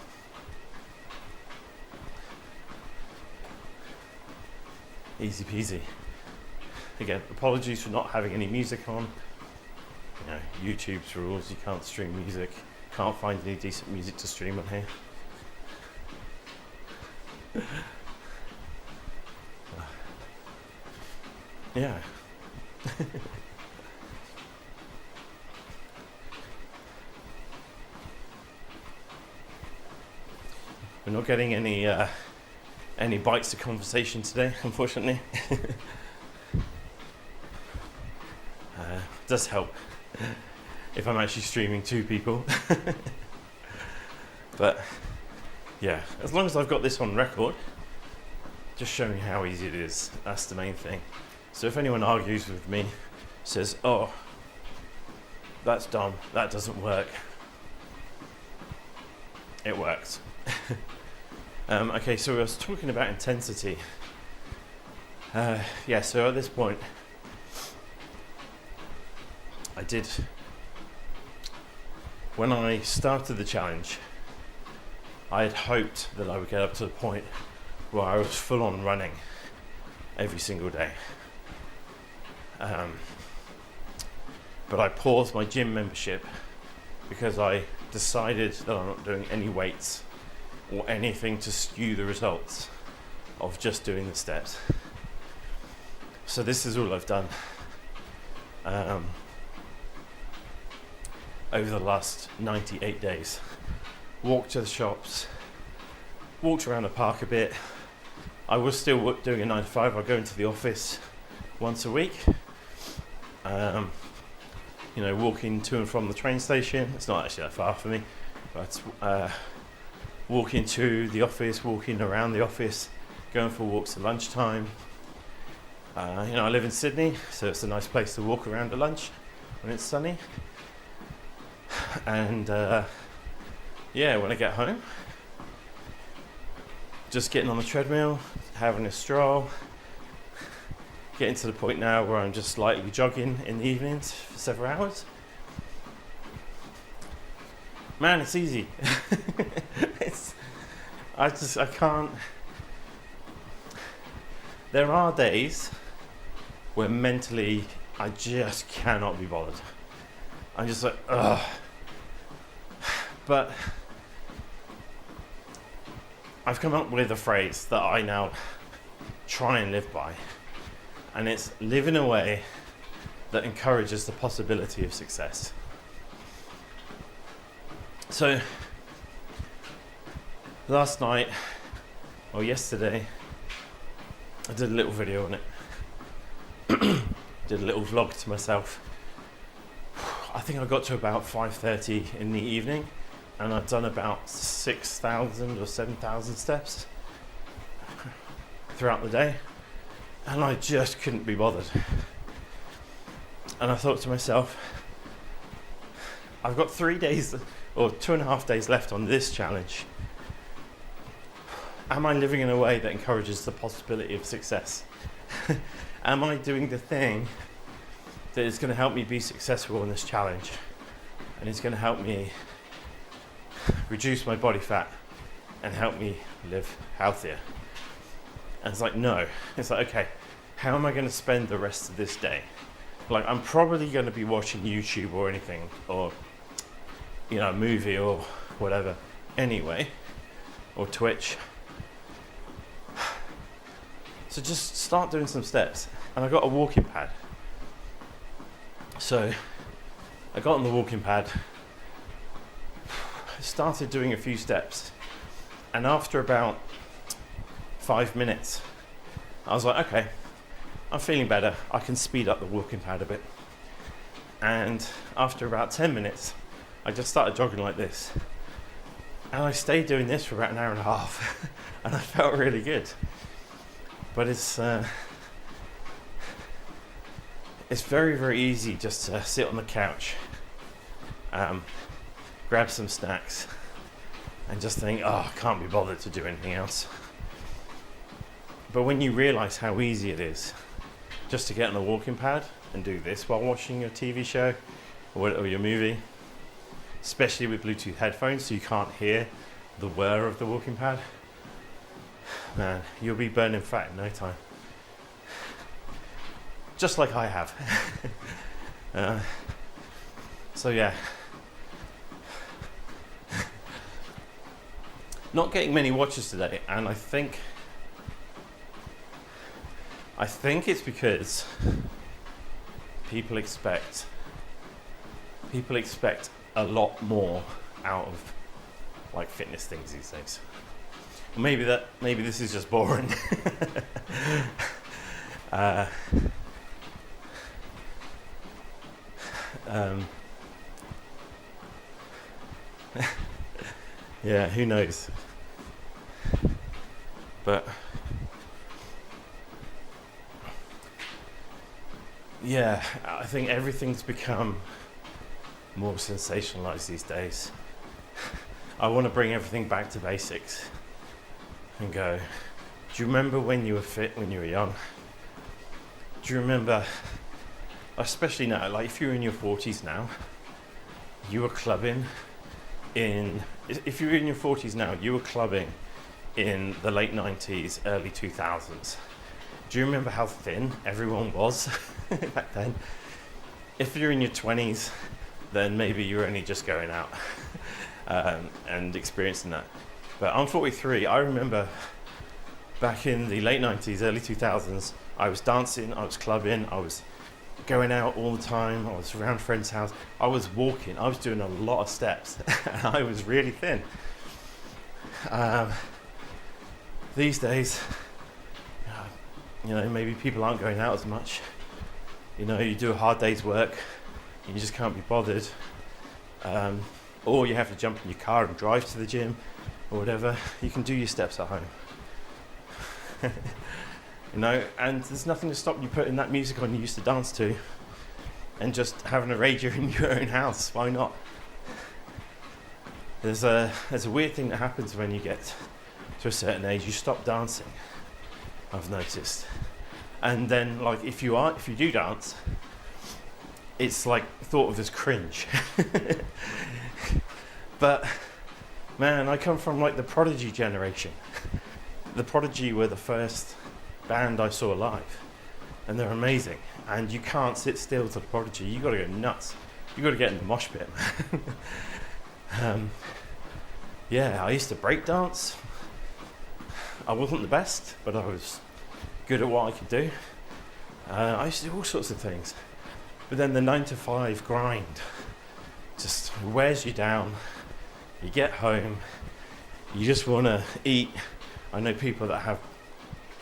Easy peasy. Again, apologies for not having any music on. You know, YouTube's rules, you can't stream music. Can't find any decent music to stream on here. Yeah. We're not getting any bites to conversation today, unfortunately. Does help if I'm actually streaming to people. But yeah, as long as I've got this on record, just showing how easy it is, that's the main thing. So if anyone argues with me, says, oh, that's dumb, that doesn't work, it works. Okay, so I was talking about intensity. Yeah, so at this point, when I started the challenge, I had hoped that I would get up to the point where I was full on running every single day. But I paused my gym membership because I decided that I'm not doing any weights or anything to skew the results of just doing the steps. So this is all I've done over the last 98 days. Walked to the shops, walked around the park a bit. I was still doing a 9 to 5. I go into the office once a week. Walking to and from the train station. It's not actually that far for me, but walking to the office, walking around the office, going for walks at lunchtime. I live in Sydney, so it's a nice place to walk around at lunch when it's sunny. And when I get home, just getting on the treadmill, having a stroll, getting to the point now where I'm just slightly jogging in the evenings for several hours. Man, it's easy. I can't. There are days where mentally I just cannot be bothered. I'm just like, ugh. But I've come up with a phrase that I now try and live by, and it's live in a way that encourages the possibility of success. So last night, or yesterday, I did a little video on it. Did a little vlog to myself. I think I got to about 5:30 in the evening, and I'd done about 6,000 or 7,000 steps throughout the day, and I just couldn't be bothered. And I thought to myself, I've got 3 days or 2.5 days left on this challenge. Am I living in a way that encourages the possibility of success? Am I doing the thing that is going to help me be successful in this challenge, and is going to help me reduce my body fat and help me live healthier? And it's like, no. It's like, okay, how am I going to spend the rest of this day? Like, I'm probably going to be watching YouTube or anything, or a movie or whatever anyway, or Twitch. So just start doing some steps. And I got a walking pad. So I got on the walking pad, started doing a few steps, and after about 5 minutes, I was like, okay, I'm feeling better. I can speed up the walking pad a bit. And after about 10 minutes, I just started jogging like this. And I stayed doing this for about an hour and a half, and I felt really good. But it's very, very easy just to sit on the couch, grab some snacks, and just think, oh, I can't be bothered to do anything else. But when you realize how easy it is just to get on a walking pad and do this while watching your TV show or your movie, especially with Bluetooth headphones so you can't hear the whir of the walking pad, man, you'll be burning fat in no time. Just like I have. So yeah. Not getting many watches today, and I think it's because people expect a lot more out of like fitness things these days. Maybe this is just boring. uh, yeah, who knows? But yeah, I think everything's become more sensationalized these days. I want to bring everything back to basics and go, do you remember when you were fit when you were young? Do you remember, especially now, like if you're in your 40s now, you were clubbing if you're in your 40s now, you were clubbing in the late 90s, early 2000s. Do you remember how thin everyone was back then? If you're in your 20s, then maybe you're only just going out and experiencing that. But I'm 43. I remember back in the late 90s, early 2000s, I was dancing, I was clubbing, I was going out all the time, I was around friends' house, I was walking, I was doing a lot of steps, and I was really thin. These days, maybe people aren't going out as much. You do a hard day's work, and you just can't be bothered. Or you have to jump in your car and drive to the gym, or whatever. You can do your steps at home. And there's nothing to stop you putting that music on you used to dance to and just having a radio in your own house. Why not? There's a weird thing that happens when you get to a certain age. You stop dancing, I've noticed. And then, like, if you do dance, it's like thought of as cringe. But man, I come from like the Prodigy generation. The Prodigy were the first band I saw live, and they're amazing. And you can't sit still to the Prodigy. You got to go nuts. You got to get in the mosh pit. Yeah, I used to break dance. I wasn't the best, but I was good at what I could do. I used to do all sorts of things. But then the 9-to-5 grind just wears you down. You get home, you just want to eat. I know people that have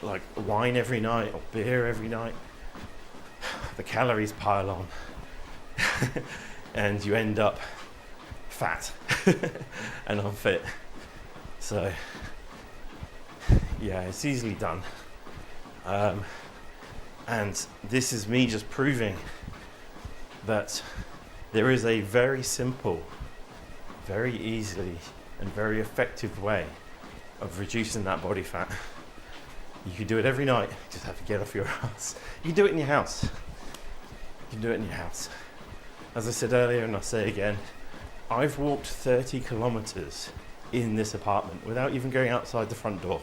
like wine every night or beer every night. The calories pile on and you end up fat and unfit. So yeah, it's easily done. And this is me just proving that there is a very simple, very easily and very effective way of reducing that body fat. You can do it every night, you just have to get off your ass. You can do it in your house. You can do it in your house. As I said earlier, and I'll say again, I've walked 30 kilometers in this apartment without even going outside the front door.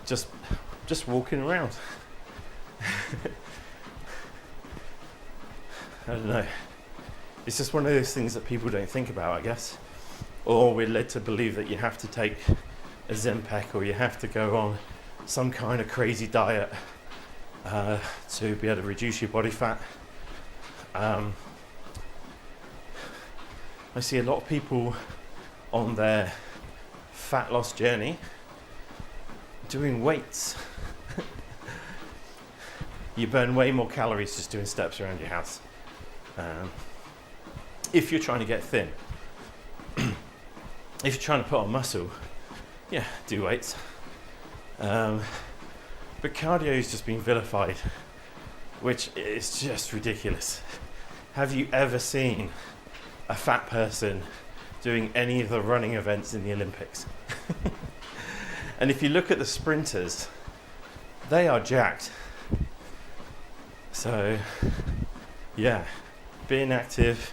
Just walking around. I don't know. It's just one of those things that people don't think about, I guess. Or we're led to believe that you have to take a Zempic or you have to go on some kind of crazy diet to be able to reduce your body fat. I see a lot of people on their fat loss journey doing weights. You burn way more calories just doing steps around your house. If you're trying to get thin. If you're trying to put on muscle, yeah, do weights. But cardio has just been vilified, which is just ridiculous. Have you ever seen a fat person doing any of the running events in the Olympics? And if you look at the sprinters, they are jacked. So, yeah, being active,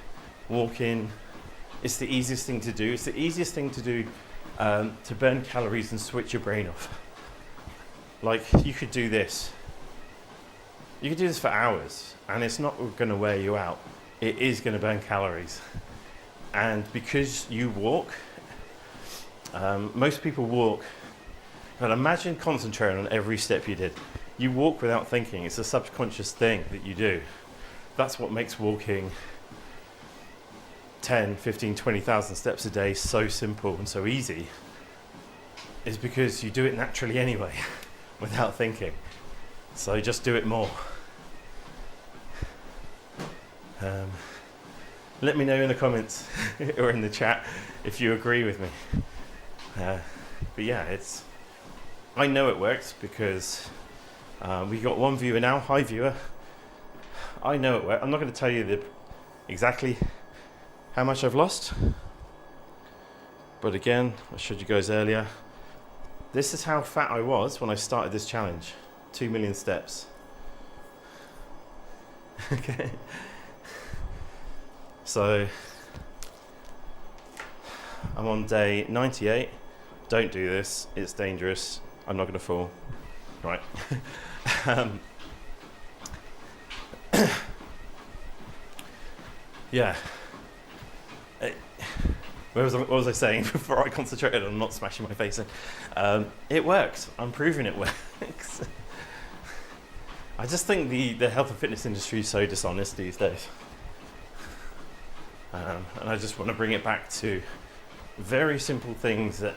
walking, it's the easiest thing to do. It's the easiest thing to do to burn calories and switch your brain off. Like, you could do this. You could do this for hours, and it's not going to wear you out. It is going to burn calories. And because you walk, most people walk, but imagine concentrating on every step you did. You walk without thinking. It's a subconscious thing that you do. That's what makes walking 10, 15, 20,000 steps a day so simple and so easy. is because you do it naturally anyway, without thinking. So just do it more. Let me know in the comments or in the chat if you agree with me. But yeah, I know it works because we got one viewer now. Hi viewer. I know it works. I'm not going to tell you exactly how much I've lost. But again, I showed you guys earlier. This is how fat I was when I started this challenge. 2 million steps. Okay. So I'm on day 98. Don't do this. It's dangerous. I'm not going to fall. Right. Yeah. What was I saying before I concentrated on not smashing my face in? It works. I'm proving it works. I just think the health and fitness industry is so dishonest these days. And I just want to bring it back to very simple things that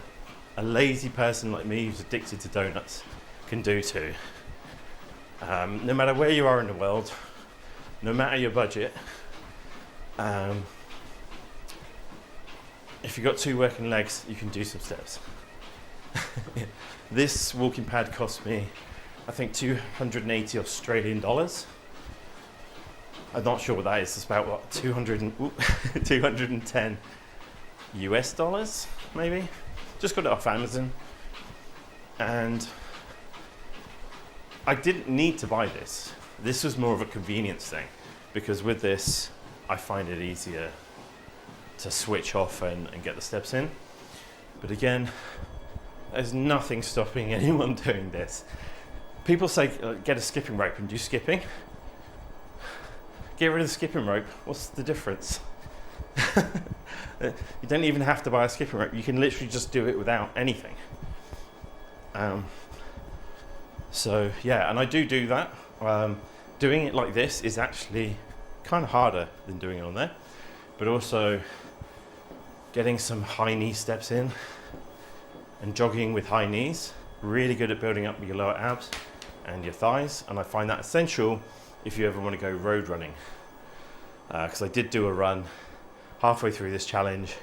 a lazy person like me who's addicted to donuts can do too. No matter where you are in the world, no matter your budget, if you've got 2 working legs, you can do some steps. This walking pad cost me, I think, 280 Australian dollars. I'm not sure what that is. It's about what, 210 US dollars, maybe. Just got it off Amazon. And I didn't need to buy this. This was more of a convenience thing, because with this, I find it easier to switch off and get the steps in. But again, there's nothing stopping anyone doing this. People say get a skipping rope and do skipping. Get rid of the skipping rope. What's the difference? You don't even have to buy a skipping rope. You can literally just do it without anything. So yeah, and I do that. Doing it like this is actually kind of harder than doing it on there, but also getting some high knee steps in and jogging with high knees, really good at building up your lower abs and your thighs. And I find that essential if you ever want to go road running, because I did do a run halfway through this challenge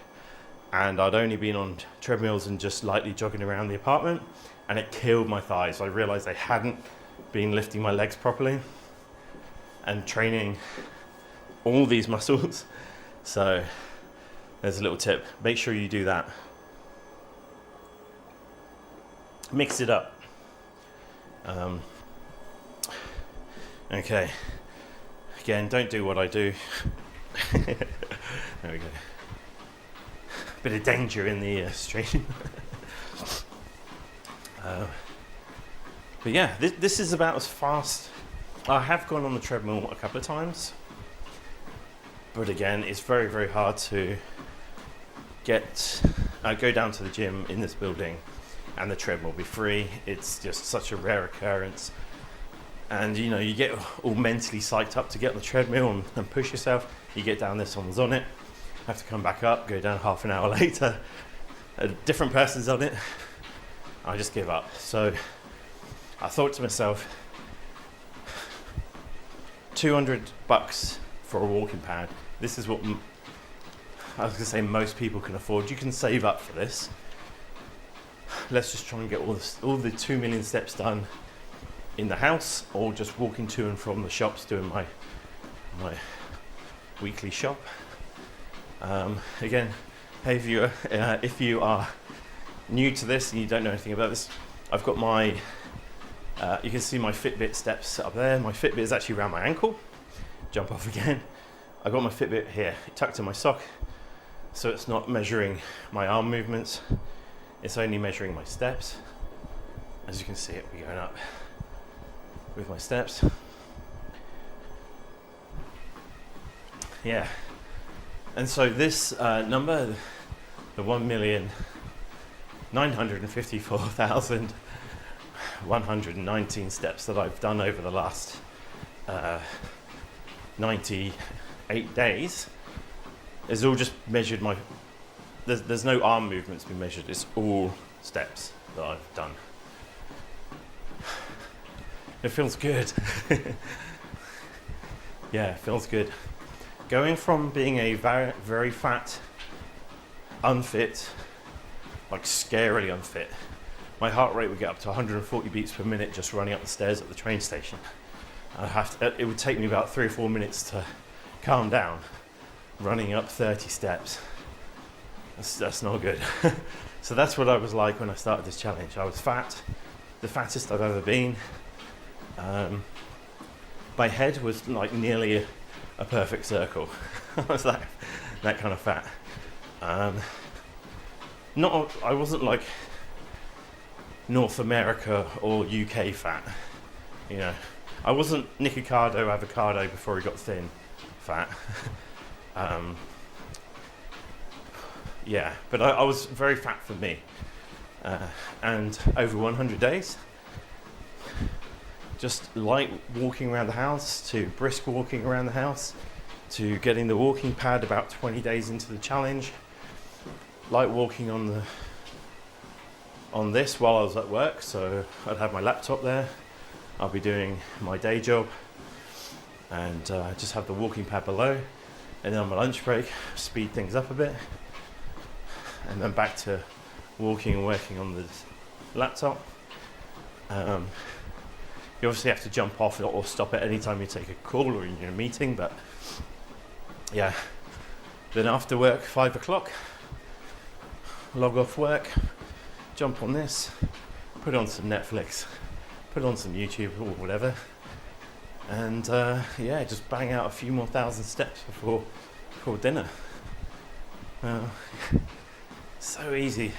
and I'd only been on treadmills and just lightly jogging around the apartment, and it killed my thighs. I realized I hadn't been lifting my legs properly and training all these muscles. So there's a little tip. Make sure you do that. Mix it up. Okay. Again, don't do what I do. There we go. Bit of danger in the stream. But yeah, this is about as fast. I have gone on the treadmill a couple of times, but again, it's very, very hard to go down to the gym in this building and the treadmill be free. It's just such a rare occurrence. And you know, you get all mentally psyched up to get on the treadmill and push yourself. You get down there, someone's on it, have to come back up, go down half an hour later, a different person's on it. I just give up. So I thought to myself, $200 for a walking pad. This is what I was going to say most people can afford. You can save up for this. Let's just try and get all the 2 million steps done in the house, or just walking to and from the shops doing my weekly shop. Again, hey viewer, if you are new to this and you don't know anything about this, I've got my you can see my Fitbit steps up there. My Fitbit is actually around my ankle. Jump off again. I've got my Fitbit here, tucked in my sock, so it's not measuring my arm movements. It's only measuring my steps. As you can see, it will be going up with my steps. Yeah. And so this number, the 1,954,119 steps that I've done over the last 98 days, is all just measured there's no arm movements been measured. It's all steps that I've done. It feels good. Yeah, it feels good. Going from being a very, very fat, unfit, like scarily unfit, my heart rate would get up to 140 beats per minute just running up the stairs at the train station. It would take me about 3 or 4 minutes to calm down, running up 30 steps. That's not good. So that's what I was like when I started this challenge. I was fat, the fattest I've ever been. My head was like nearly a perfect circle. I was that kind of fat. I wasn't like North America or UK fat. You know, I wasn't Nick Ricardo avocado before he got thin fat. Yeah, but I was very fat for me. And over 100 days, just light walking around the house to brisk walking around the house to getting the walking pad about 20 days into the challenge, light walking on this while I was at work, so I'd have my laptop there, I'll be doing my day job, and just have the walking pad below, and then on my lunch break speed things up a bit, and then back to walking and working on the laptop. You obviously have to jump off or stop at any time you take a call or you're in a meeting, but yeah. Then after work, 5 o'clock, log off work, jump on this, put on some Netflix, put on some YouTube or whatever, and yeah, just bang out a few more 1,000 steps before dinner. So easy.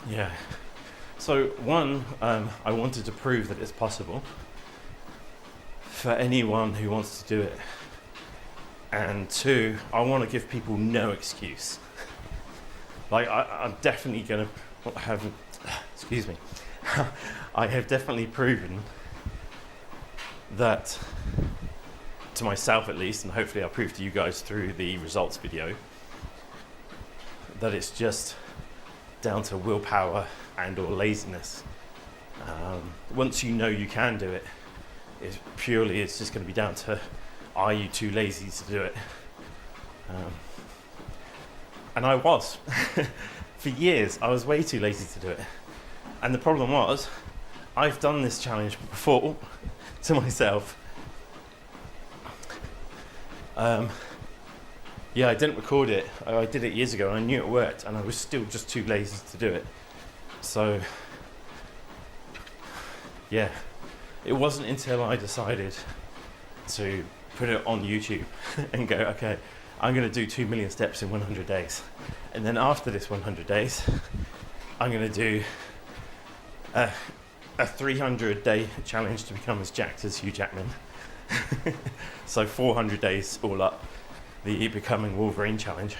Yeah. So one, I wanted to prove that it's possible for anyone who wants to do it. And two, I want to give people no excuse. Like I'm definitely going to have, excuse me, I have definitely proven that, to myself at least, and hopefully I'll prove to you guys through the results video, that it's just down to willpower and or laziness. Once you know you can do it, it's just going to be down to, are you too lazy to do it? And I was. For years, I was way too lazy to do it. And the problem was, I've done this challenge before to myself. Yeah, I didn't record it. I did it years ago and I knew it worked, and I was still just too lazy to do it. So, yeah, it wasn't until I decided to put it on YouTube and go, okay, I'm going to do 2 million steps in 100 days. And then after this 100 days, I'm going to do a 300-day challenge to become as jacked as Hugh Jackman. So 400 days all up, the Becoming Wolverine challenge.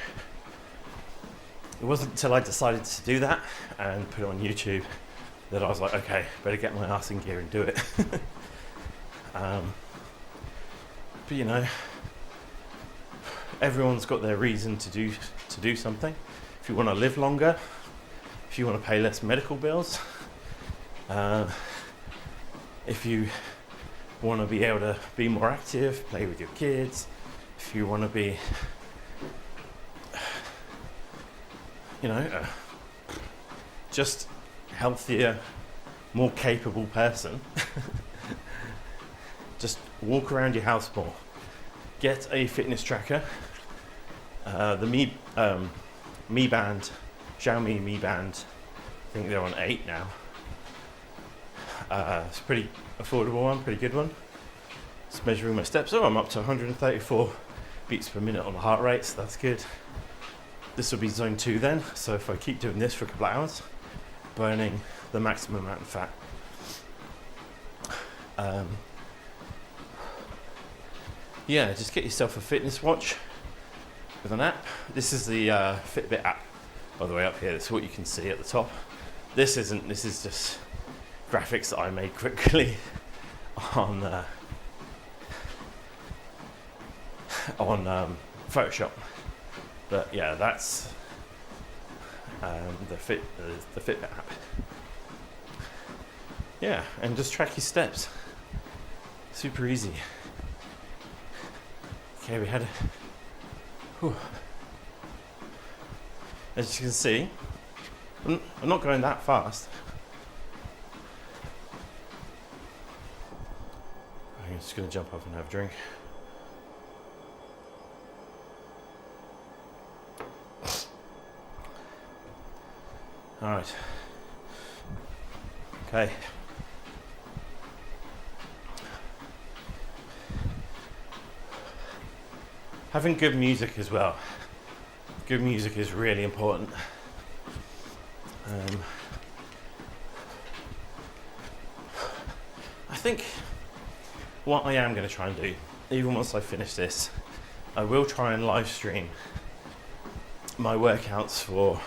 It wasn't until I decided to do that and put it on YouTube that I was like, okay, better get my ass in gear and do it. But you know, everyone's got their reason to do something. If you want to live longer, if you want to pay less medical bills, if you want to be able to be more active, play with your kids, if you want to be, you know, just healthier, more capable person, just walk around your house more. Get a fitness tracker. The Mi Band, Xiaomi Mi Band, I think they're on 8 now. It's a pretty affordable one, pretty good one. It's measuring my steps. Oh, I'm up to 134 beats per minute on the heart rate, so that's good. This will be zone 2 then, so if I keep doing this for a couple of hours, burning the maximum amount of fat. Yeah, just get yourself a fitness watch with an app. This is the Fitbit app, by the way, up here. This is what you can see at the top. This is just graphics that I made quickly on Photoshop. But yeah, that's the Fitbit app. Yeah, and just track your steps. Super easy. Okay, we had. As you can see, I'm not going that fast. I'm just going to jump up and have a drink. All right. Okay. Having good music as well. Good music is really important. I think what I am going to try and do, even once I finish this, I will try and live stream my workouts for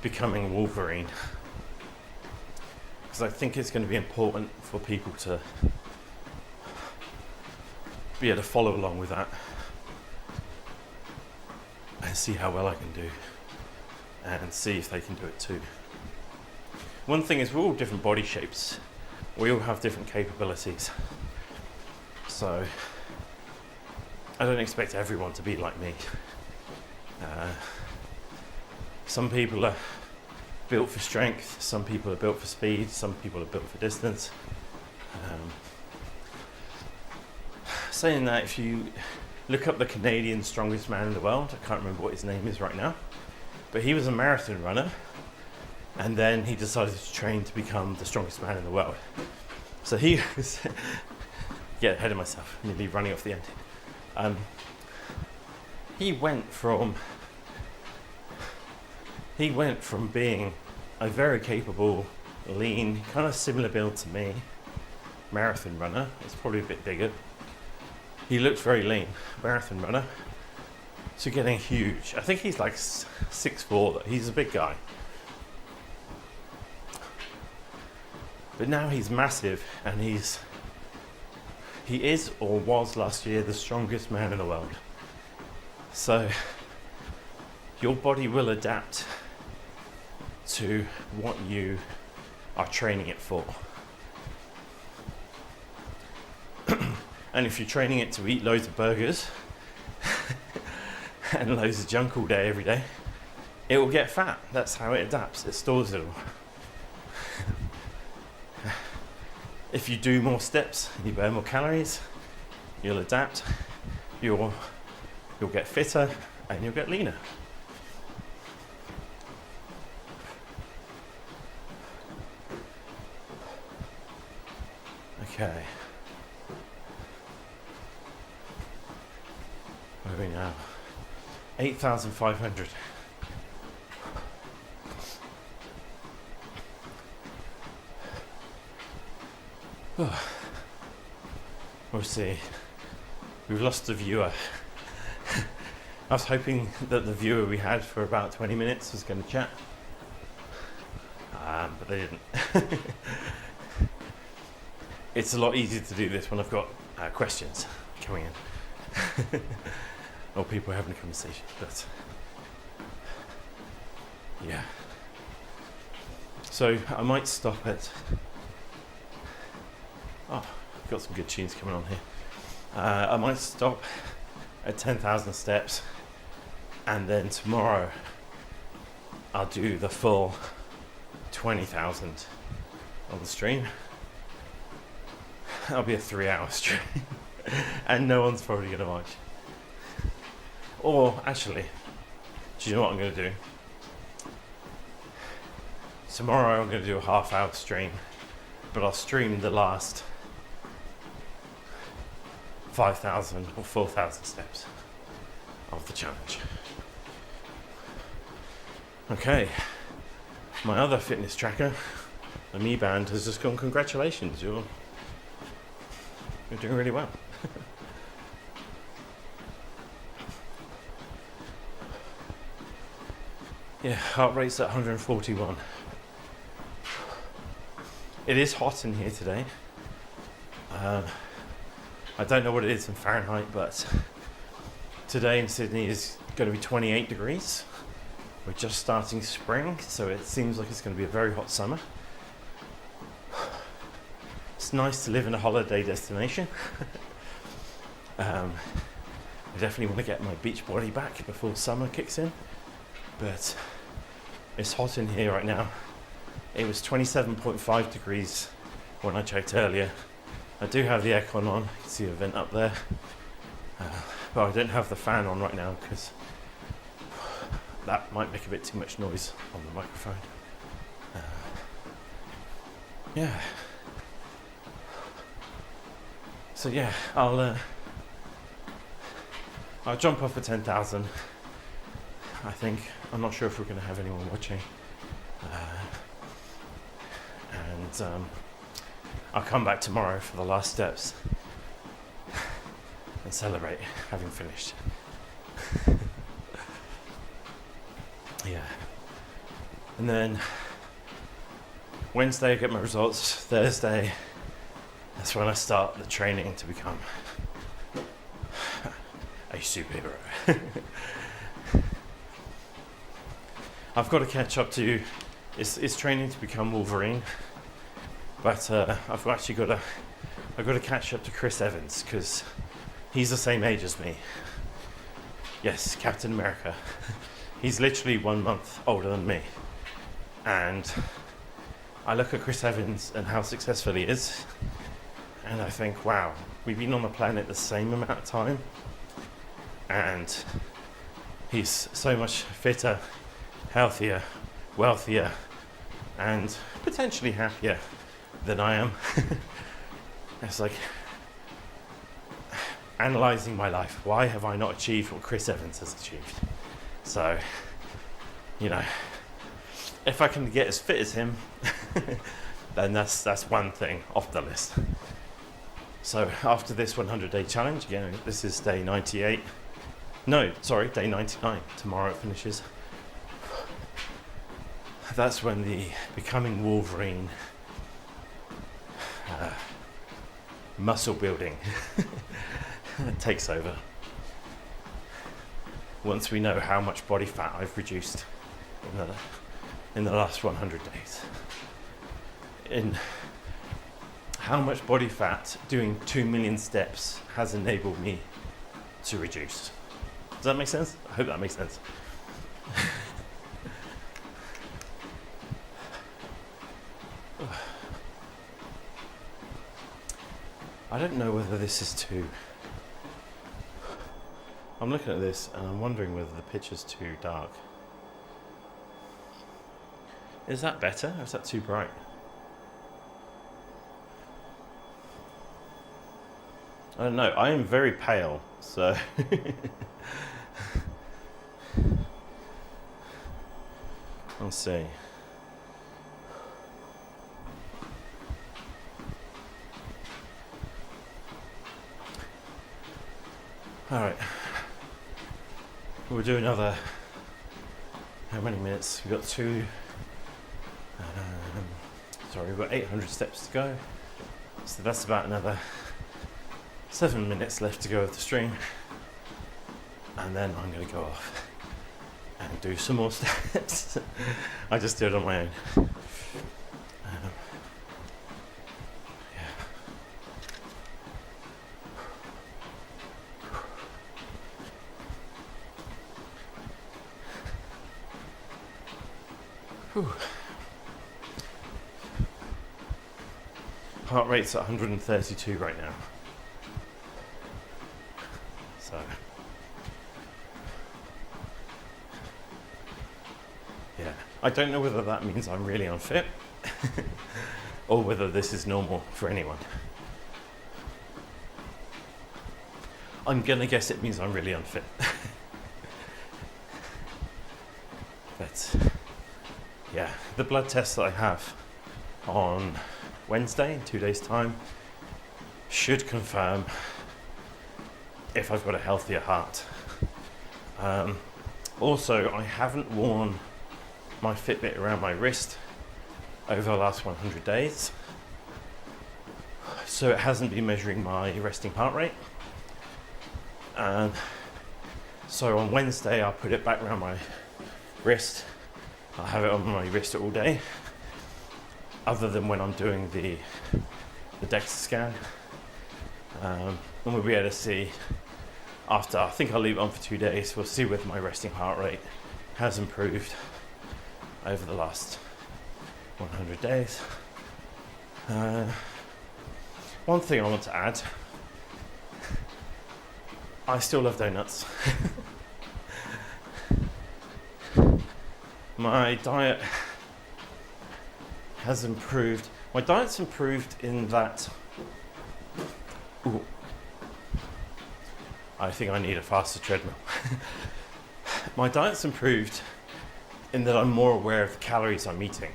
becoming Wolverine. Because I think it's going to be important for people to be able to follow along with that and see how well I can do and see if they can do it too. One thing is, we're all different body shapes. We all have different capabilities. So I don't expect everyone to be like me. Some people are built for strength, some people are built for speed, some people are built for distance. Saying that, if you look up the Canadian strongest man in the world, I can't remember what his name is right now, but he was a marathon runner, and then he decided to train to become the strongest man in the world. So he was, get ahead of myself, nearly running off the end. He went from being a very capable, lean, kind of similar build to me, marathon runner. It's probably a bit bigger. He looked very lean, marathon runner, to getting huge. I think he's like 6'4", he's a big guy. But now he's massive, and he is or was last year the strongest man in the world. So your body will adapt to what you are training it for. And if you're training it to eat loads of burgers and loads of junk all day, every day, it will get fat. That's how it adapts. It stores it all. If you do more steps, you burn more calories, you'll adapt, you'll get fitter, and you'll get leaner. Okay. Where are we now? 8,500. We'll see. We've lost a viewer. I was hoping that the viewer we had for about 20 minutes was going to chat, but they didn't. It's a lot easier to do this when I've got questions coming in. Or people having a conversation, but yeah. So I might stop at, I've got some good tunes coming on here. I might stop at 10,000 steps, and then tomorrow I'll do the full 20,000 on the stream. That'll be a 3-hour stream, and no one's probably going to watch. Or actually, do you know what I'm going to do? Tomorrow I'm going to do a half-hour stream, but I'll stream the last 5,000 or 4,000 steps of the challenge. Okay, my other fitness tracker, the Mi Band, has just gone, congratulations, you're doing really well. Yeah, heart rate's at 141. It is hot in here today. I don't know what it is in Fahrenheit, but today in Sydney is going to be 28 degrees. We're just starting spring, so it seems like it's going to be a very hot summer. It's nice to live in a holiday destination. I definitely want to get my beach body back before summer kicks in, but it's hot in here right now. It was 27.5 degrees when I checked earlier. I do have the aircon on, you can see a vent up there, but I don't have the fan on right now because that might make a bit too much noise on the microphone. Yeah. So yeah, I'll jump off for 10,000. I think. I'm not sure if we're going to have anyone watching. And I'll come back tomorrow for the last steps and celebrate having finished. Yeah. And then Wednesday I get my results. Thursday, that's when I start the training to become a superhero. I've got to catch up to, it's training to become Wolverine, but I've got to catch up to Chris Evans because he's the same age as me. Yes, Captain America. He's literally 1 month older than me, and I look at Chris Evans and how successful he is, and I think, wow, we've been on the planet the same amount of time, and he's so much fitter, healthier, wealthier, and potentially happier than I am. It's like analysing my life. Why have I not achieved what Chris Evans has achieved? So, you know, if I can get as fit as him, then that's one thing off the list. So after this 100-day challenge, again, this is day 98. No, sorry, day 99. Tomorrow it finishes. That's when the becoming Wolverine muscle building takes over. Once we know how much body fat I've reduced in the last 100 days. In how much body fat doing 2 million steps has enabled me to reduce. Does that make sense? I hope that makes sense. I don't know whether this is too... I'm looking at this and I'm wondering whether the picture's too dark. Is that better or is that too bright? I don't know, I am very pale, so... I'll see. Alright. We'll do another... How many minutes? We've got we've got 800 steps to go. So that's about another 7 minutes left to go of the stream. And then I'm going to go off and do some more steps. I just do it on my own. Whew. Heart rate's at 132 right now. So yeah, I don't know whether that means I'm really unfit or whether this is normal for anyone. I'm gonna guess it means I'm really unfit. But yeah, the blood test that I have on Wednesday, in 2 days' time, should confirm if I've got a healthier heart. Also, I haven't worn my Fitbit around my wrist over the last 100 days, so it hasn't been measuring my resting heart rate. So on Wednesday, I'll put it back around my wrist. I have it on my wrist all day, other than when I'm doing the DEXA scan. And we'll be able to see after, I think I'll leave it on for 2 days, we'll see whether my resting heart rate has improved over the last 100 days. One thing I want to add, I still love donuts. My diet has improved. My diet's improved in that, ooh, I think I need a faster treadmill. My diet's improved in that I'm more aware of the calories I'm eating,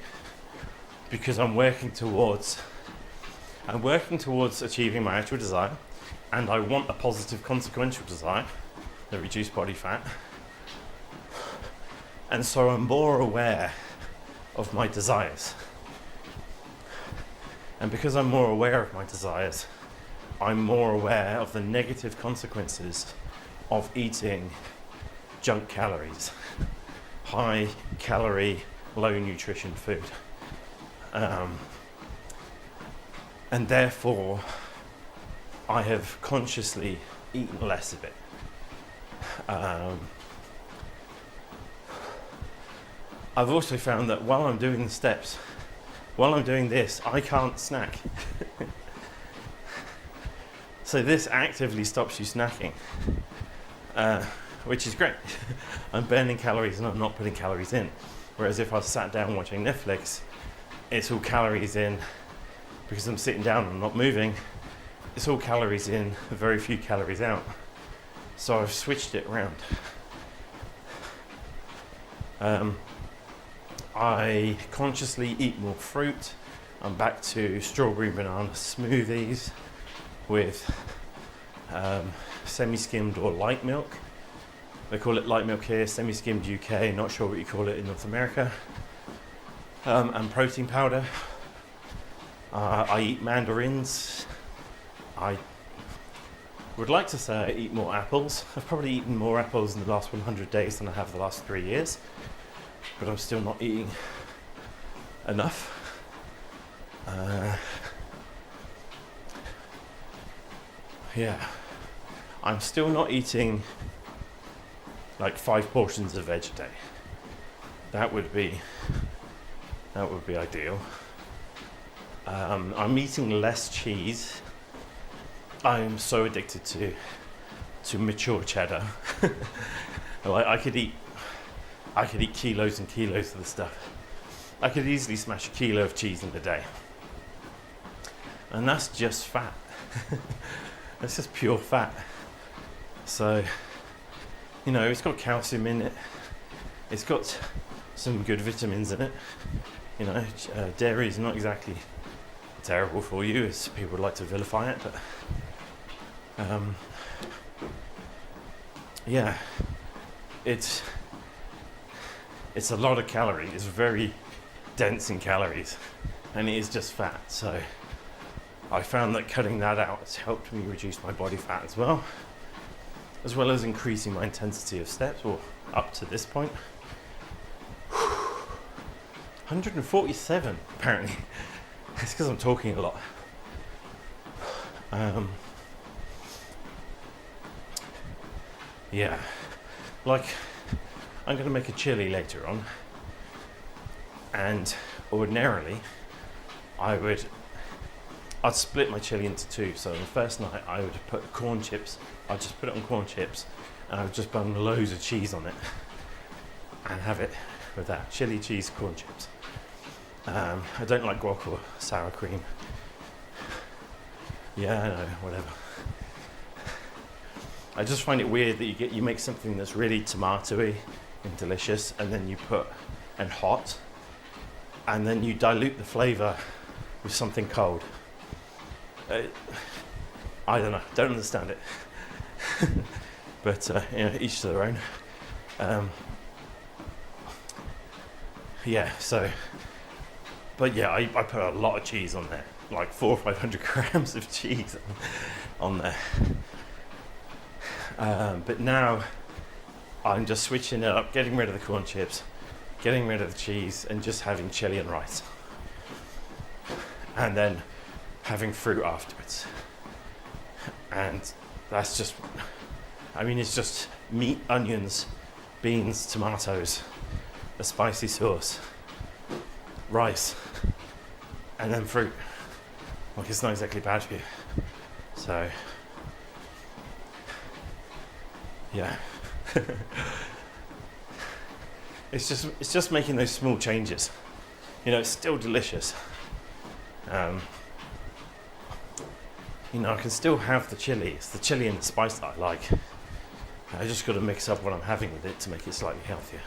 because I'm working towards achieving my actual desire, and I want a positive consequential desire, the reduced body fat. And so I'm more aware of my desires. And because I'm more aware of my desires, I'm more aware of the negative consequences of eating junk calories, high calorie, low nutrition food. And therefore, I have consciously eaten less of it. I've also found that while I'm doing the steps, while I'm doing this, I can't snack. So this actively stops you snacking, which is great. I'm burning calories and I'm not putting calories in. Whereas if I sat down watching Netflix, it's all calories in, because I'm sitting down and not moving, it's all calories in, very few calories out. So I've switched it around. I consciously eat more fruit. I'm back to strawberry banana smoothies with semi-skimmed or light milk. They call it light milk here, semi-skimmed UK, not sure what you call it in North America. And protein powder. I eat mandarins. I would like to say I eat more apples. I've probably eaten more apples in the last 100 days than I have the last 3 years. But I'm still not eating enough. Yeah, I'm still not eating like 5 portions of veg a day. That would be ideal. I'm eating less cheese. I'm so addicted to mature cheddar. I could eat kilos and kilos of the stuff. I could easily smash a kilo of cheese in a day. And that's just fat. That's just pure fat. So, it's got calcium in it. It's got some good vitamins in it. Dairy is not exactly terrible for you, as people would like to vilify it, but yeah, it's a lot of calories. It's very dense in calories, and it is just fat. So I found that cutting that out has helped me reduce my body fat as well as increasing my intensity of steps, or up to this point. 147 apparently. It's because I'm talking a lot. Yeah, like I'm going to make a chili later on, and ordinarily I'd split my chili into 2. So the first night I would put corn chips. I'd just put it on corn chips, and I would just bung loads of cheese on it and have it with that. Chili, cheese, corn chips. I don't like guac or sour cream. Yeah, I know, whatever. I just find it weird that you make something that's really tomatoey and delicious, and then and hot, and then you dilute the flavour with something cold. I don't know, don't understand it. But each to their own. Yeah, so, but yeah, I put a lot of cheese on there, like 400 or 500 grams of cheese on there. But now I'm just switching it up, getting rid of the corn chips, getting rid of the cheese and just having chili and rice. And then having fruit afterwards. And that's just, I mean, it's just meat, onions, beans, tomatoes, a spicy sauce, rice, and then fruit. Like, it's not exactly bad for you. So, yeah. It's just making those small changes. You know, it's still delicious. You know, I can still have the chili. It's the chili and the spice that I like. I just got to mix up what I'm having with it to make it slightly healthier.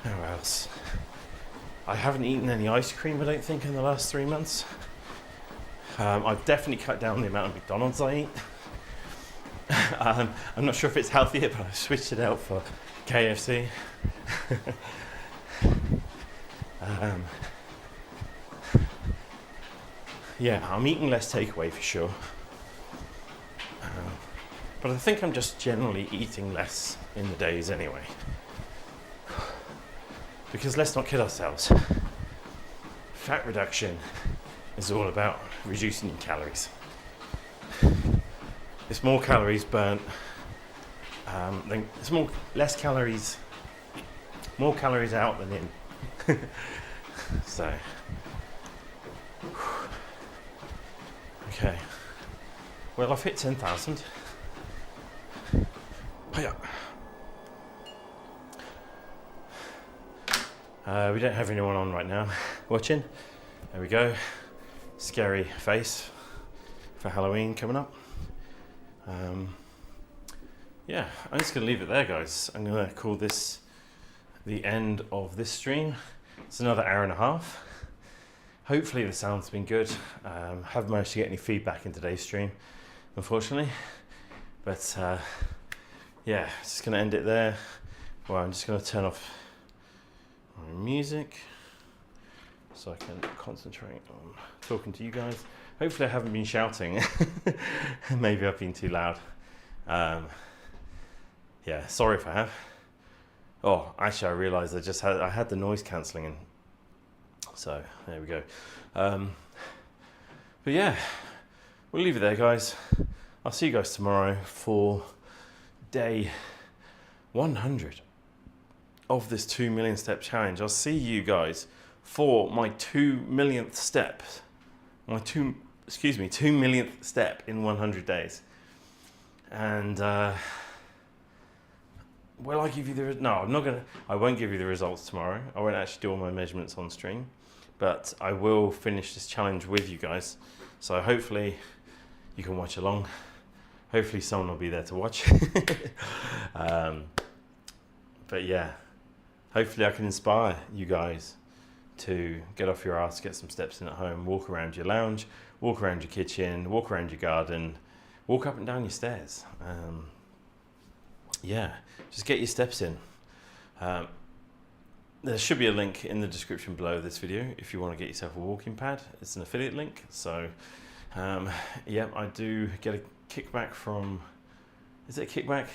How else? I haven't eaten any ice cream, I don't think, in the last 3 months. I've definitely cut down the amount of McDonald's I eat. I'm not sure if it's healthier, but I've switched it out for KFC. Yeah, I'm eating less takeaway for sure. But I think I'm just generally eating less in the days anyway. Because let's not kid ourselves. Fat reduction is all about reducing your calories. It's more calories burnt. It's less calories, more calories out than in. So, okay. Well, I've hit 10,000. Hiya. We don't have anyone on right now watching. There we go. Scary face for Halloween coming up. Yeah, I'm just going to leave it there, guys. I'm going to call this the end of this stream. It's another hour and a half. Hopefully the sound's been good. Haven't managed to get any feedback in today's stream, unfortunately. But yeah, just going to end it there. Well, I'm just going to turn off my music so I can concentrate on talking to you guys. Hopefully I haven't been shouting. Maybe I've been too loud. Yeah, sorry if I have. Oh, actually I realised I had the noise cancelling in. So there we go. But yeah, we'll leave it there, guys. I'll see you guys tomorrow for day 100 of this 2 million step challenge. I'll see you guys for my 2 millionth step. My 2 millionth step in 100 days. And will I give you the... No, I won't give you the results tomorrow. I won't actually do all my measurements on stream. But I will finish this challenge with you guys. So hopefully you can watch along. Hopefully someone will be there to watch. But yeah, hopefully I can inspire you guys to get off your ass, get some steps in at home, walk around your lounge, walk around your kitchen, walk around your garden, walk up and down your stairs. Yeah, just get your steps in. There should be a link in the description below this video if you want to get yourself a walking pad. It's an affiliate link. So yeah, I do get a kickback from, is it a kickback?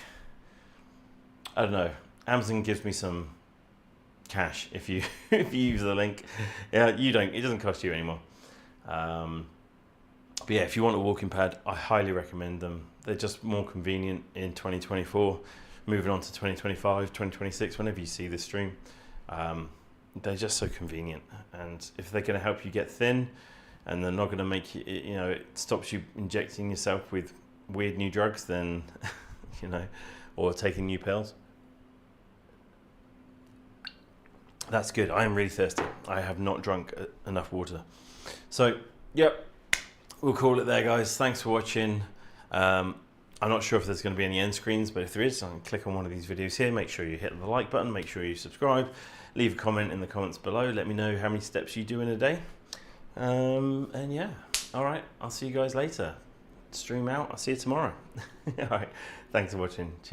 I don't know. Amazon gives me some cash if you if you use the link. Yeah, it doesn't cost you anymore. But yeah, if you want a walking pad, I highly recommend them. They're just more convenient in 2024, moving on to 2025, 2026, whenever you see this stream. They're just so convenient, and if they're going to help you get thin and they're not going to make you, it stops you injecting yourself with weird new drugs, then or taking new pills, that's good. I am really thirsty. I have not drunk enough water. So yep, we'll call it there, guys. Thanks for watching. I'm not sure if there's going to be any end screens, but if there is, click on one of these videos here. Make sure you hit the like button. Make sure you subscribe. Leave a comment in the comments below. Let me know how many steps you do in a day. And yeah, all right. I'll see you guys later. Stream out. I'll see you tomorrow. All right. Thanks for watching. Cheers.